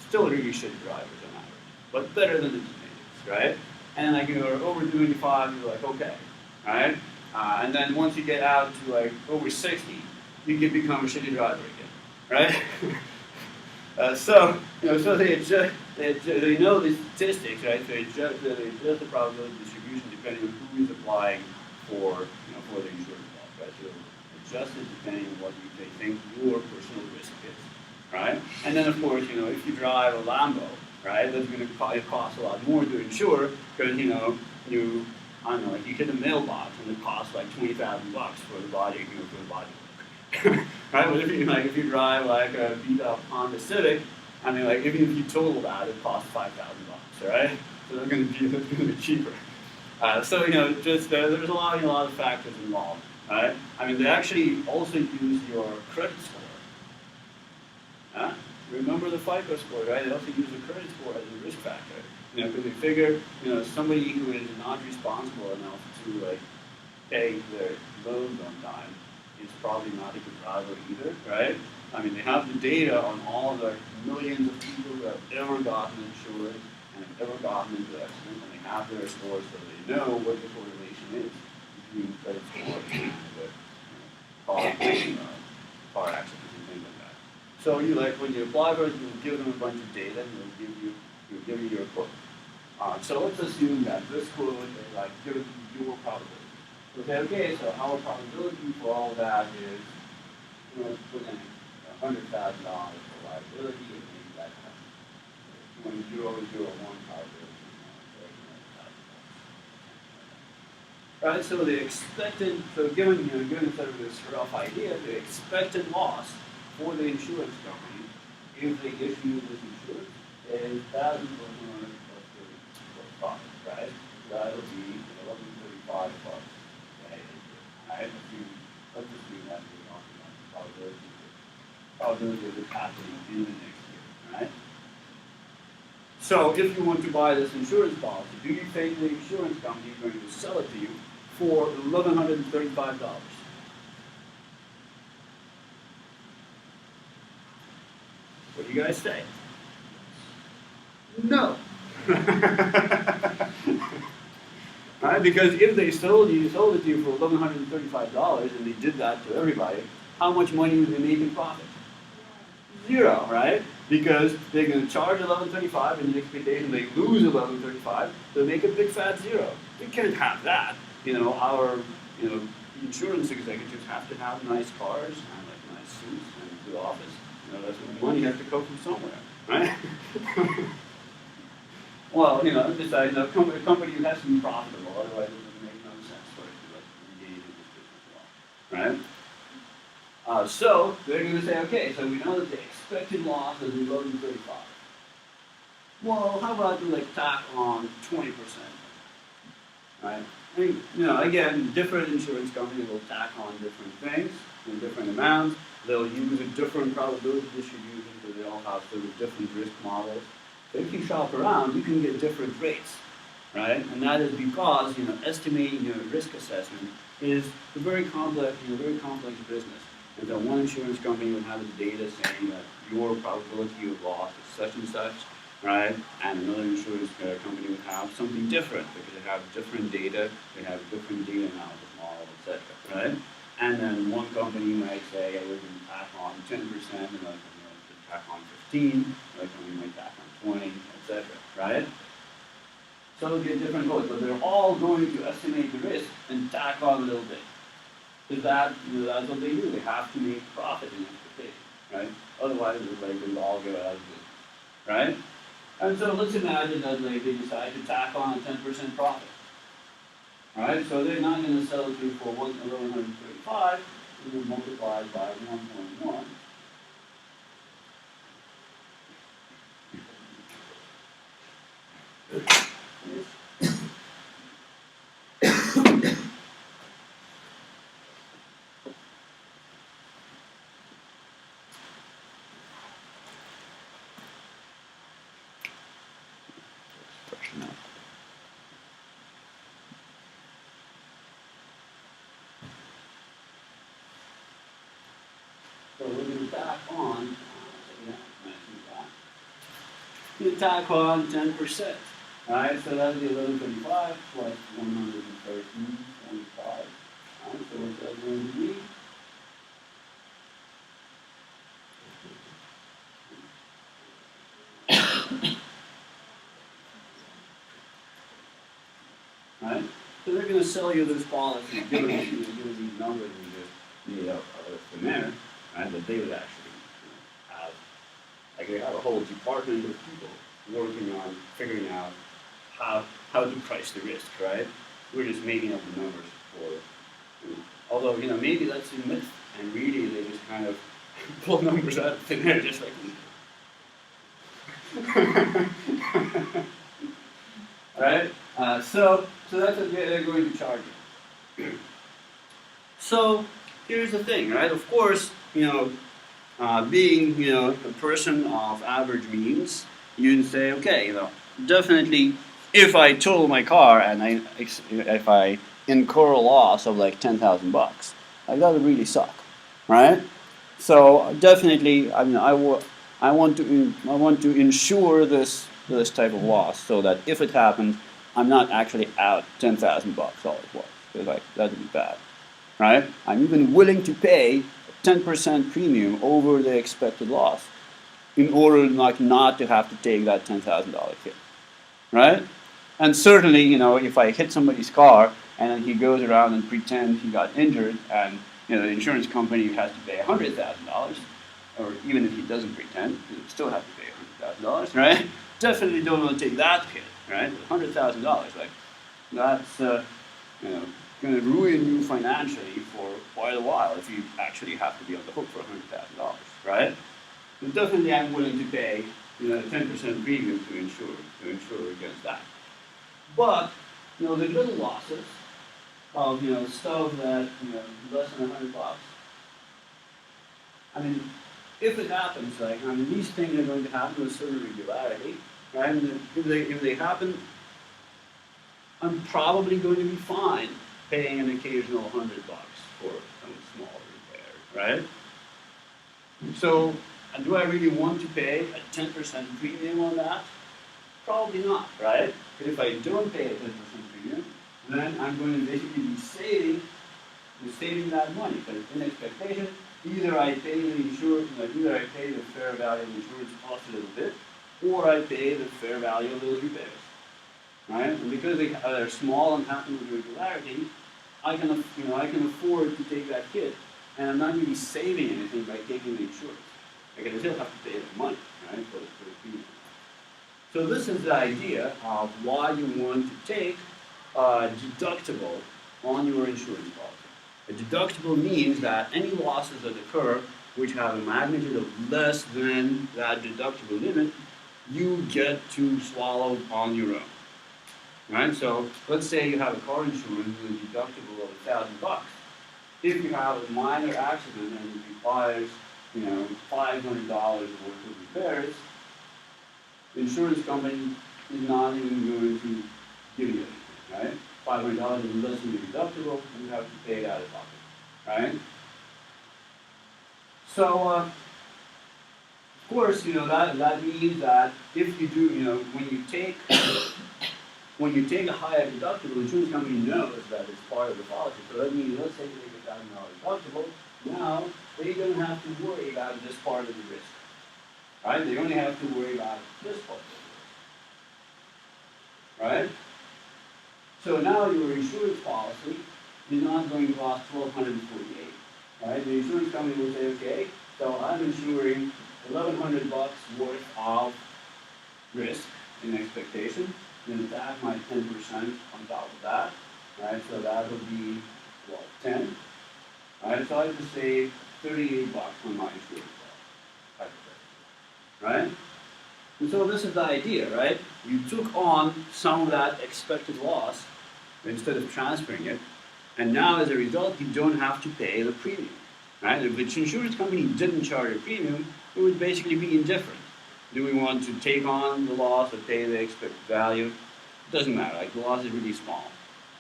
still really shitty drivers on average, but better than the teenagers, right? And like you're over 25, you're like, okay, right? And then once you get out to like over 60, you can become a shitty driver again, right? So they know the statistics, right? They adjust the probability distribution depending on who is applying for the insurance law, right? So adjust it depending on what they think your personal risk is, right? And then of course, you know, if you drive a Lambo, right, that's going to probably cost a lot more to insure because I don't know, like you hit a mailbox and it costs like $20,000 for the body, for the body work. Right? But if you drive like a beat up Honda Civic, I mean, like even if you total that, it costs $5,000, right? So that's going to be cheaper. So there's a lot of factors involved, right? I mean, they actually also use your credit score. Remember the FICO score, right? They also use the credit score as a risk factor. You know, because they figure, somebody who is not responsible enough to like pay their loans on time is probably not a good driver either, right? I mean, they have the data on all the millions of people who have ever gotten insured and have ever gotten into accidents, and they have their scores so they know what the correlation is between credit score and car accidents and things like that. So when you apply for it, you'll give them a bunch of data and they'll give you your quote. So let's assume that this quote is like given your probability. We'll say, okay, so our probability for all that is, let's put in $100,000 for liability, and maybe that has 0.0001 probability. Right, so the expected, given sort of this rough idea, the expected loss for the insurance company if they issue this insurance is 1,100 plus profit, right? That'll be 1,135 plus. Right? Let's assume that we're talking about the probability of it happening in the next year, right? So if you want to buy this insurance policy, do you think the insurance company is going to sell it to you for $1,135? What do you guys say? No. Right? Because if they sold it to you for $1,135 and they did that to everybody, how much money would they make in profit? Zero, right? Because they're going to charge $1,135 and the expectation they lose $1,135, they'll make a big fat zero. We can't have that. Our insurance executives have to have nice cars and like nice suits and good office. That's what money has to come from somewhere, right? Well, besides, a company has to be profitable, otherwise it doesn't make no sense for it to engage in this business at all, right? So they're going to say, okay, so we know that the expected loss is $1,135. Well, how about we tack on 20%, right? I mean, again, different insurance companies will tack on different things in different amounts. They'll use a different probability distribution because they all have sort of different risk models. So if you shop around, you can get different rates, right? And that is because estimating your risk assessment is a very complex business. And so one insurance company would have its data saying that your probability of loss is such and such, right? And another insurance company would have something different because they have different data, they have different data analysis model, etc. Right? And then one company might say, we're going to tack on 10%, another company might tack on 15, another company might tack on 20, etc. Right? So they'll get different quotes, but they're all going to estimate the risk and tack on a little bit. Is that, that's what they do. They have to make profit in expectation, right? Otherwise, it's like they'll all go out of business, right? And so let's imagine that like, they decide to tack on a 10% profit. All right, so they're not going to sell it to you for 1,135, you multiply it by 1.1. So we're going to tack on, you tack on 10%. Alright, so that'll be 1135 plus 113.5. Alright, so what's that going to be? Right? So they're going to sell you this policy, given these numbers we just made up of thin air, right? But they would actually have, like they have a whole department of people working on figuring out how to price the risk, right? We're just making up the numbers for, although, maybe that's a myth, and really they just kind of pull numbers out of thin air, just like right? So that's what they're going to charge you. So here's the thing, right? Of course, being a person of average means, you can say, okay, definitely, if I total my car and if I incur a loss of like $10,000, like that would really suck, right? So definitely, I want to insure this type of loss so that if it happens, I'm not actually out $10,000 all at once. Because like that would be bad, right? I'm even willing to pay a 10% premium over the expected loss in order not to have to take that $10,000 hit, right? And certainly, if I hit somebody's car and then he goes around and pretends he got injured, and the insurance company has to pay $100,000, or even if he doesn't pretend, he would still have to pay $100,000, right? Definitely don't want to take that hit, right? $100,000, like that's going to ruin you financially for quite a while if you actually have to be on the hook for $100,000, right? So definitely, I'm willing to pay a 10% premium to insure against that. But the little losses of stuff that less than $100. If it happens, these things are going to happen with certain regularity, right? And if they happen, I'm probably going to be fine paying an occasional $100 for some small repair, right? So, do I really want to pay a 10% premium on that? Probably not, right? But if I don't pay a 10% premium, then I'm going to basically be saving that money. Because in expectation, either I pay the fair value of insurance cost a little bit, or I pay the fair value of those repairs, right? And because they're small and happen with regularity, I can afford to take that hit, and I'm not really saving anything by taking the insurance. I still have to pay the money, right, for the premium. So this is the idea of why you want to take a deductible on your insurance policy. A deductible means that any losses that occur which have a magnitude of less than that deductible limit, you get to swallow on your own. Right? So let's say you have a car insurance with a deductible of $1,000. If you have a minor accident and it requires $500 worth of repairs, the insurance company is not even going to give you anything, right? $500 is less than the deductible, and you have to pay it out of pocket, right? So, of course, that means that if you do, when you take a higher deductible, the insurance company knows that it's part of the policy. So that means, let's say they take a $1,000 deductible, now they don't have to worry about this part of the risk, right? They only have to worry about this part of the risk, right? So now your insurance policy is not going to cost $1,248, right? The insurance company will say, okay, so I'm insuring $1,100 worth of risk in expectation, then add my 10% on top of that, right? So that would be, what, 10? Right, so I have to save $38 on my insurance policy, right? And so this is the idea, right? You took on some of that expected loss instead of transferring it, and now as a result, you don't have to pay the premium, right? If the insurance company didn't charge a premium, it would basically be indifferent. Do we want to take on the loss or pay the expected value? It doesn't matter, like the loss is really small,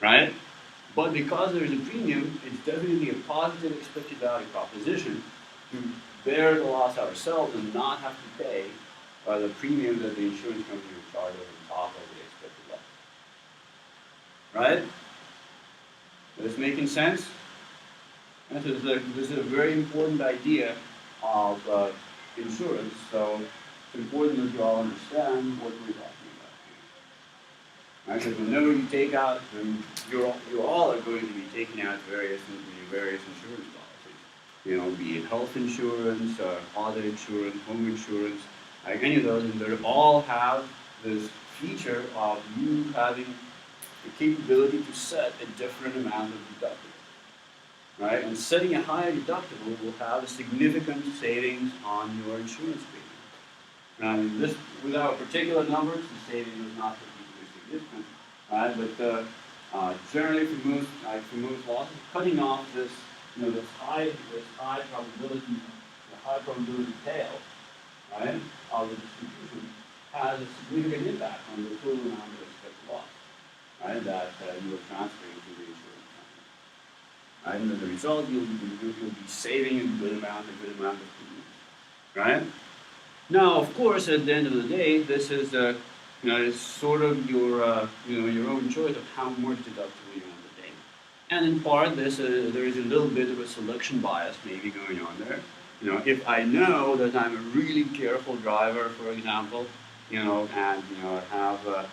right? But because there's a premium, it's definitely a positive expected value proposition to bear the loss ourselves and not have to pay the premium that the insurance company will charge on top of the expected loss. Right? Is this making sense? And so this is a very important idea of insurance, so it's important that you all understand what we're talking about here. Right? Because whenever you take out, you all are going to be taking out various insurance policies. Be it health insurance, auto insurance, home insurance, like any of those, and they all have this feature of you having the capability to set a different amount of deductible. Right? And setting a higher deductible will have a significant savings on your insurance premium. Now, without particular numbers, the savings is not particularly significant, right? But generally, for most losses, cutting off this high probability tail, right, of the distribution has a significant impact on the total amount of expected loss, right, that you are transferring to the insurance company. Right? And as a result, you'll be saving a good amount of premium, right? Now, of course, at the end of the day, this is it's sort of your own choice of how much deductible you want to take. And in part, there is a little bit of a selection bias maybe going on there. If I know that I'm a really careful driver, for example, and I have a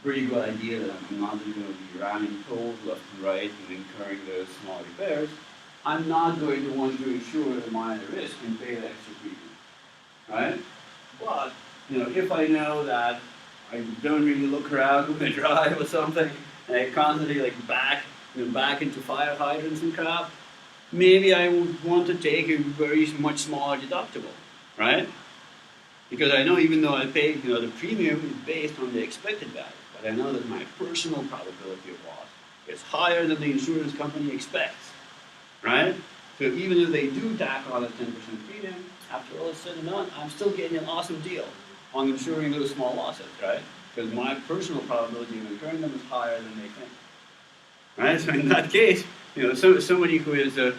pretty good idea that I'm not going to be ramming tolls left and right and incurring those small repairs, I'm not going to want to insure the minor risk and pay the extra premium, right? But if I know that I don't really look around when I drive or something, and I constantly back into fire hydrants and crap, maybe I would want to take a much smaller deductible, right? Because I know even though I pay, the premium is based on the expected value, but I know that my personal probability of loss is higher than the insurance company expects, right? So even if they do tack on a 10% premium, after all is said and done, I'm still getting an awesome deal on insuring those small losses, right? Because my personal probability of incurring them is higher than they think, right? So in that case, somebody who is who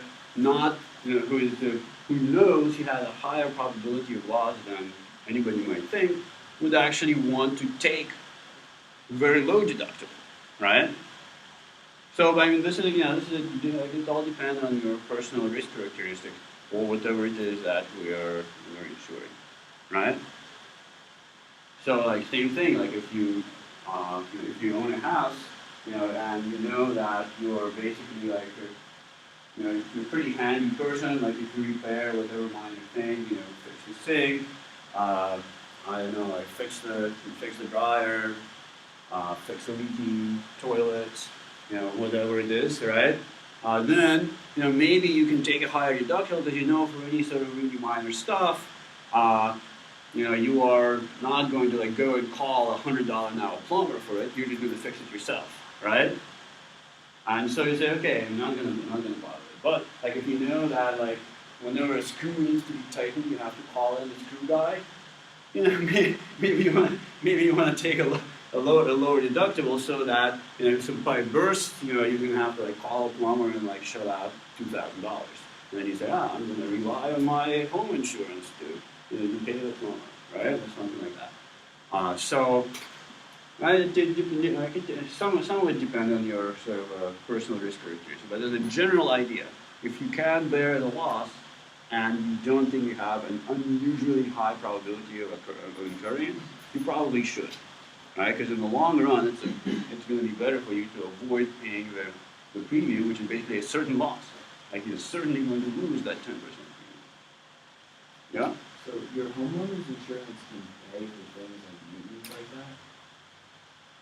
knows he has a higher probability of loss than anybody might think, would actually want to take a very low deductible, right? So it all depends on your personal risk characteristics or whatever it is that we're insuring, right? So same thing, if you own a house, and you know that you're basically you're a pretty handy person, if you repair whatever minor thing, fix the sink, I don't know, fix the dryer, fix the leaky toilet, whatever it is, right? Then, maybe you can take a higher deductible because for any sort of really minor stuff, you are not going to go and call a $100 an hour plumber for it. You're just going to fix it yourself, right? And so you say, okay, I'm not going to bother it. But if you know that whenever a screw needs to be tightened, you have to call in the screw guy. Maybe you want to take a lower deductible so that if some pipe bursts, you're going to have to call a plumber and shell out $2,000, And then you say, I'm going to rely on my home insurance to pay the plumber, right? Or something like that. Some would depend on your sort of personal risk characteristics, but as a general idea, if you can bear the loss and you don't think you have an unusually high probability of incurring it, you probably should, right? Because in the long run, it's going to be better for you to avoid paying the premium, which is basically a certain loss. Like you're certainly going to lose that 10% premium. Yeah? So your homeowner's insurance can pay for things like mutinies like that?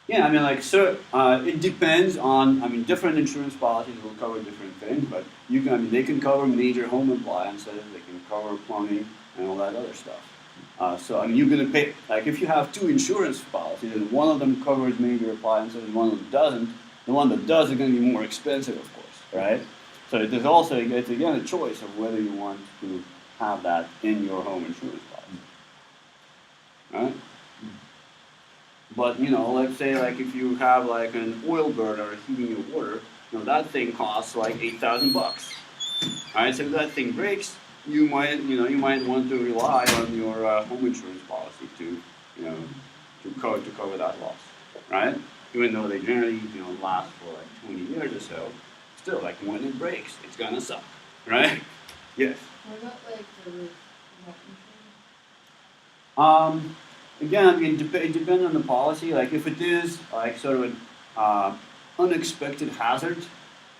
Yeah, I mean, like, so it depends on. I mean, different insurance policies will cover different things, but you can. I mean, they can cover major home appliances. They can cover plumbing and all that other stuff. So I mean, you're gonna pay. Like, if you have two insurance policies and one of them covers major appliances and one of them doesn't, the one that does is going to be more expensive, of course, right? So there's also it's again a choice of whether you want to have that in your home insurance policy, right? But let's say like if you have like an oil burner heating your water, that thing costs like $8,000. All right, so if that thing breaks, you might want to rely on your home insurance policy to cover that loss, right? Even though they generally last for like 20 years or so, still like when it breaks, it's gonna suck, right? Yes. What about like the roof? Is that insurance? Again, I mean, it depends on the policy. Like if it is like sort of an unexpected hazard,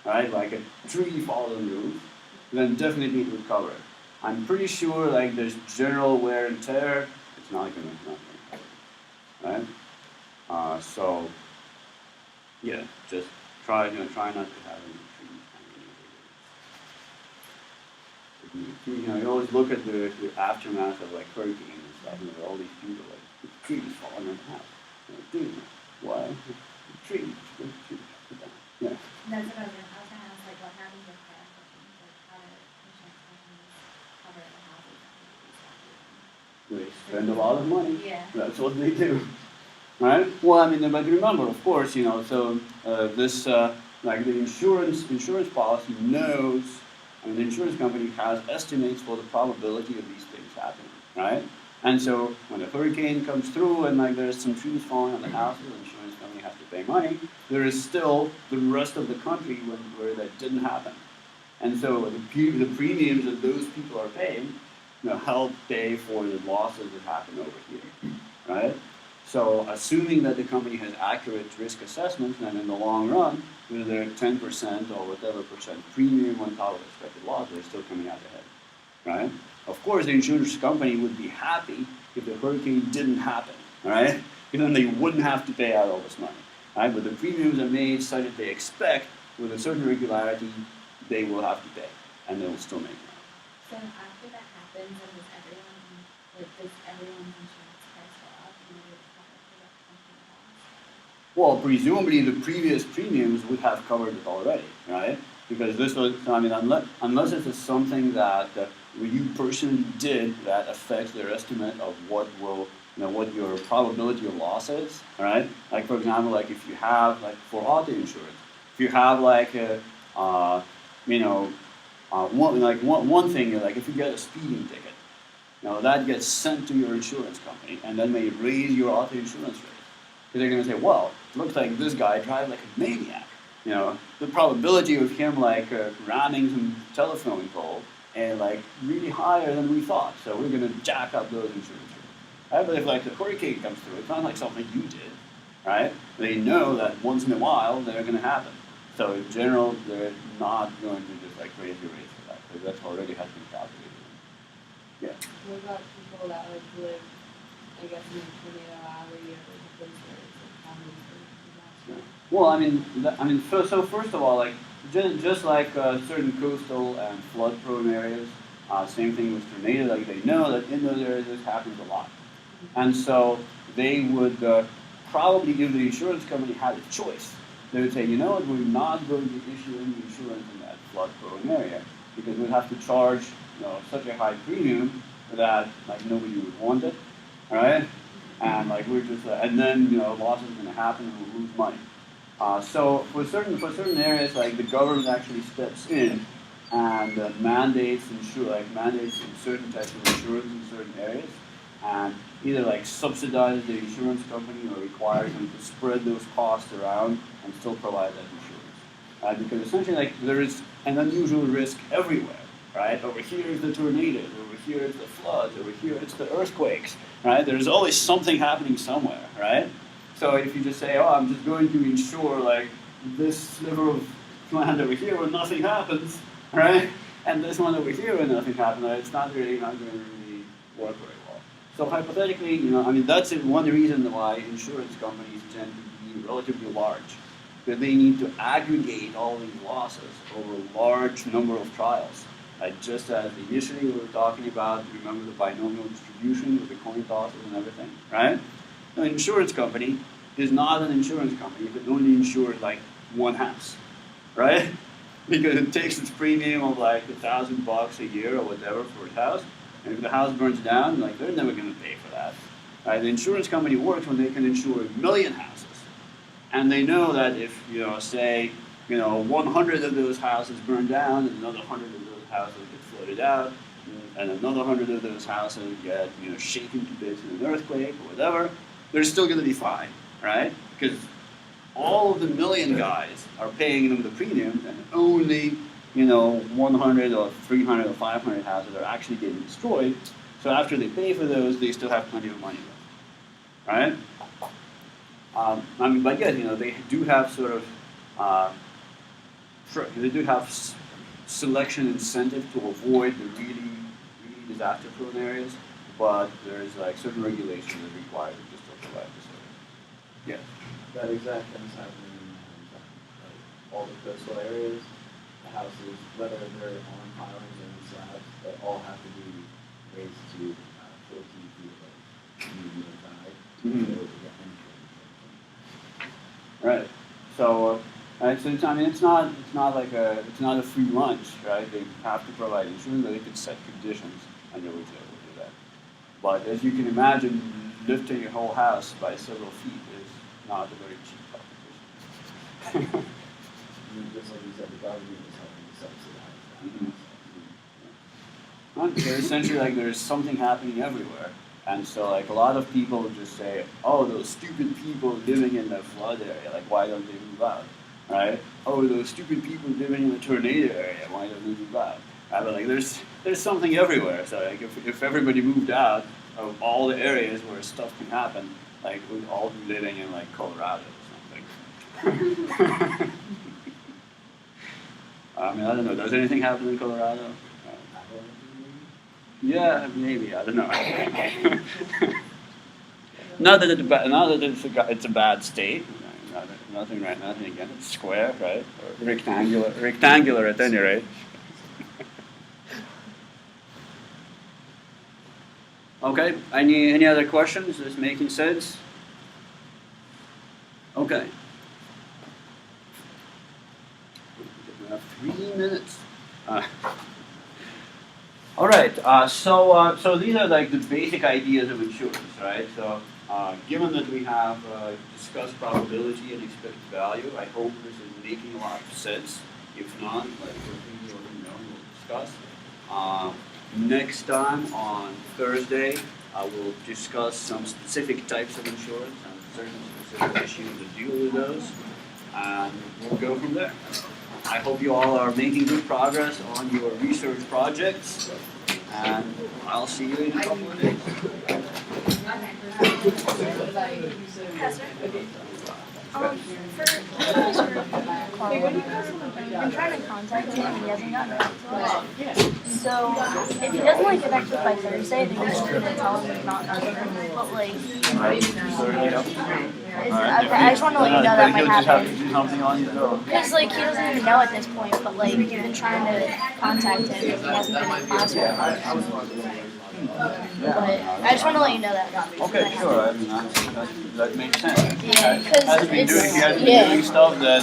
right? Like a tree falls on the roof, then definitely it would cover it. I'm pretty sure like there's general wear and tear. It's not gonna cover it, right? So yeah, just try not to have any trees. You always look at the aftermath of like hurricanes and stuff. All these people like. The trees falling in the house. Dude, why? The trees. Yeah. That's what I was gonna ask, like, what happens with that? Like, how do insurance companies cover the houses? They spend a lot of money. Yeah. That's what they do. Right? Well, I mean, but remember, of course, so this, like the insurance policy knows, I mean, the insurance company has estimates for the probability of these things happening, right? And so when a hurricane comes through and like there's some trees falling on the houses, the insurance company has to pay money. There is still the rest of the country where that didn't happen. And so the premiums that those people are paying, help pay for the losses that happen over here, right? So assuming that the company has accurate risk assessments, then in the long run, with their 10% or whatever percent premium on top of expected loss, they're still coming out ahead, right? Of course, the insurance company would be happy if the hurricane didn't happen, all right? Because then they wouldn't have to pay out all this money, right? But the premiums are made such that they expect, with a certain regularity, they will have to pay, and they will still make money. So after that happens, and does everyone's insurance price go up in order to cover for that company loss? Well, presumably the previous premiums would have covered it already, right? Because this was, I mean, unless it is something that you personally did that affects their estimate of what your probability of loss is, all right? Like for example, like if you have like for auto insurance, if you have like one thing, like if you get a speeding ticket, that gets sent to your insurance company, and then they raise your auto insurance rate. Because they're going to say, well, it looks like this guy drives like a maniac. The probability of him like ramming some telephone pole and like really higher than we thought. So we're going to jack up those insurance rates. Right? But if like a hurricane comes through, it's not like something you did, right? They know that once in a while they're going to happen. So in general, they're not going to just like raise your rates for that, because that's already has been calculated. Yeah. What about people that like live, I guess, in a tornado alley or like a place where it's like common for disaster? Well, so first of all, like just like certain coastal and flood-prone areas, same thing with tornado. Like they know that in those areas this happens a lot, and so they would probably, if the insurance company had a choice, they would say, you know what, we're not going to issue any insurance in that flood-prone area because we'd have to charge such a high premium that like nobody would want it, all right? And like we're just and then loss is going to happen and we'll lose money. So for certain areas, like the government actually steps in and mandates mandates in certain types of insurance in certain areas, and either like subsidize the insurance company or require them to spread those costs around and still provide that insurance. Because essentially, like, there is an unusual risk everywhere, right? Over here is the tornadoes, over here is the floods, over here it's the earthquakes, right? There's always something happening somewhere, right? So if you just say, oh, I'm just going to insure like this sliver of land over here where nothing happens, right? And this one over here where nothing happens, right? It's not going to really work very well. So hypothetically, that's one reason why insurance companies tend to be relatively large. Because they need to aggregate all these losses over a large number of trials. Just as initially we were talking about, remember the binomial distribution with the coin tosses and everything, right? An insurance company is not an insurance company if it only insures like one house, right? Because it takes its premium of like $1,000 a year or whatever for its house, and if the house burns down, like they're never going to pay for that. Right? The insurance company works when they can insure 1 million houses, and they know that if say 100 of those houses burn down, and another 100 of those houses get flooded out, and another 100 of those houses get shaken to bits in an earthquake or whatever, they're still going to be fine, right? Because all of the 1 million guys are paying them the premiums, and only 100 or 300 or 500 houses are actually getting destroyed. So after they pay for those, they still have plenty of money left, right? But yeah, they do have sort of they do have selection incentive to avoid the really disaster-prone areas, but there's like certain regulations that require them to still provide the service. Yes. That exact thing's happening in like, all the coastal areas. The houses, whether they're on pilings or in slabs, they all have to be raised to 14 feet above median tide to be able to get insurance. Right. So, so it's not a free lunch, right? They have to provide insurance, but they could set conditions under which they will do that. But as you can imagine, lifting a whole house by several feet is not a very cheap proposition. And just like you said, the government is helping to subsidize that. Well, they're essentially like there's something happening everywhere. And so like a lot of people just say, oh, those stupid people living in the flood area, like why don't they move out? Right? Oh, those stupid people living in the tornado area, why don't they move out? Right? But like there's something everywhere. So like if everybody moved out of all the areas where stuff can happen, like we'd all be living in like Colorado or something. I don't know. Does anything happen in Colorado? Yeah, maybe. I don't know. Not that it's a bad state. Nothing again. It's square, right? Or rectangular at any rate. Okay. Any other questions? Is this making sense? Okay. We have 3 minutes. All right. So these are like the basic ideas of insurance, right? So given that we have discussed probability and expected value, I hope this is making a lot of sense. If not, like we'll discuss. Next time on Thursday, I will discuss some specific types of insurance and certain specific issues that deal with those, and we'll go from there. I hope you all are making good progress on your research projects, and I'll see you in a couple of days. I'm trying to contact him and he hasn't gotten back to us. So if he doesn't like get back to us by Thursday, then we're just gonna tell him he's not done. But like, I just want to let you know that might happen. Because like he doesn't even know at this point, but like we've been trying to contact him. He hasn't been in class with us. But I just want to let you know that. Okay, sure. I mean, that makes sense. Yeah, because If he hasn't been doing stuff, then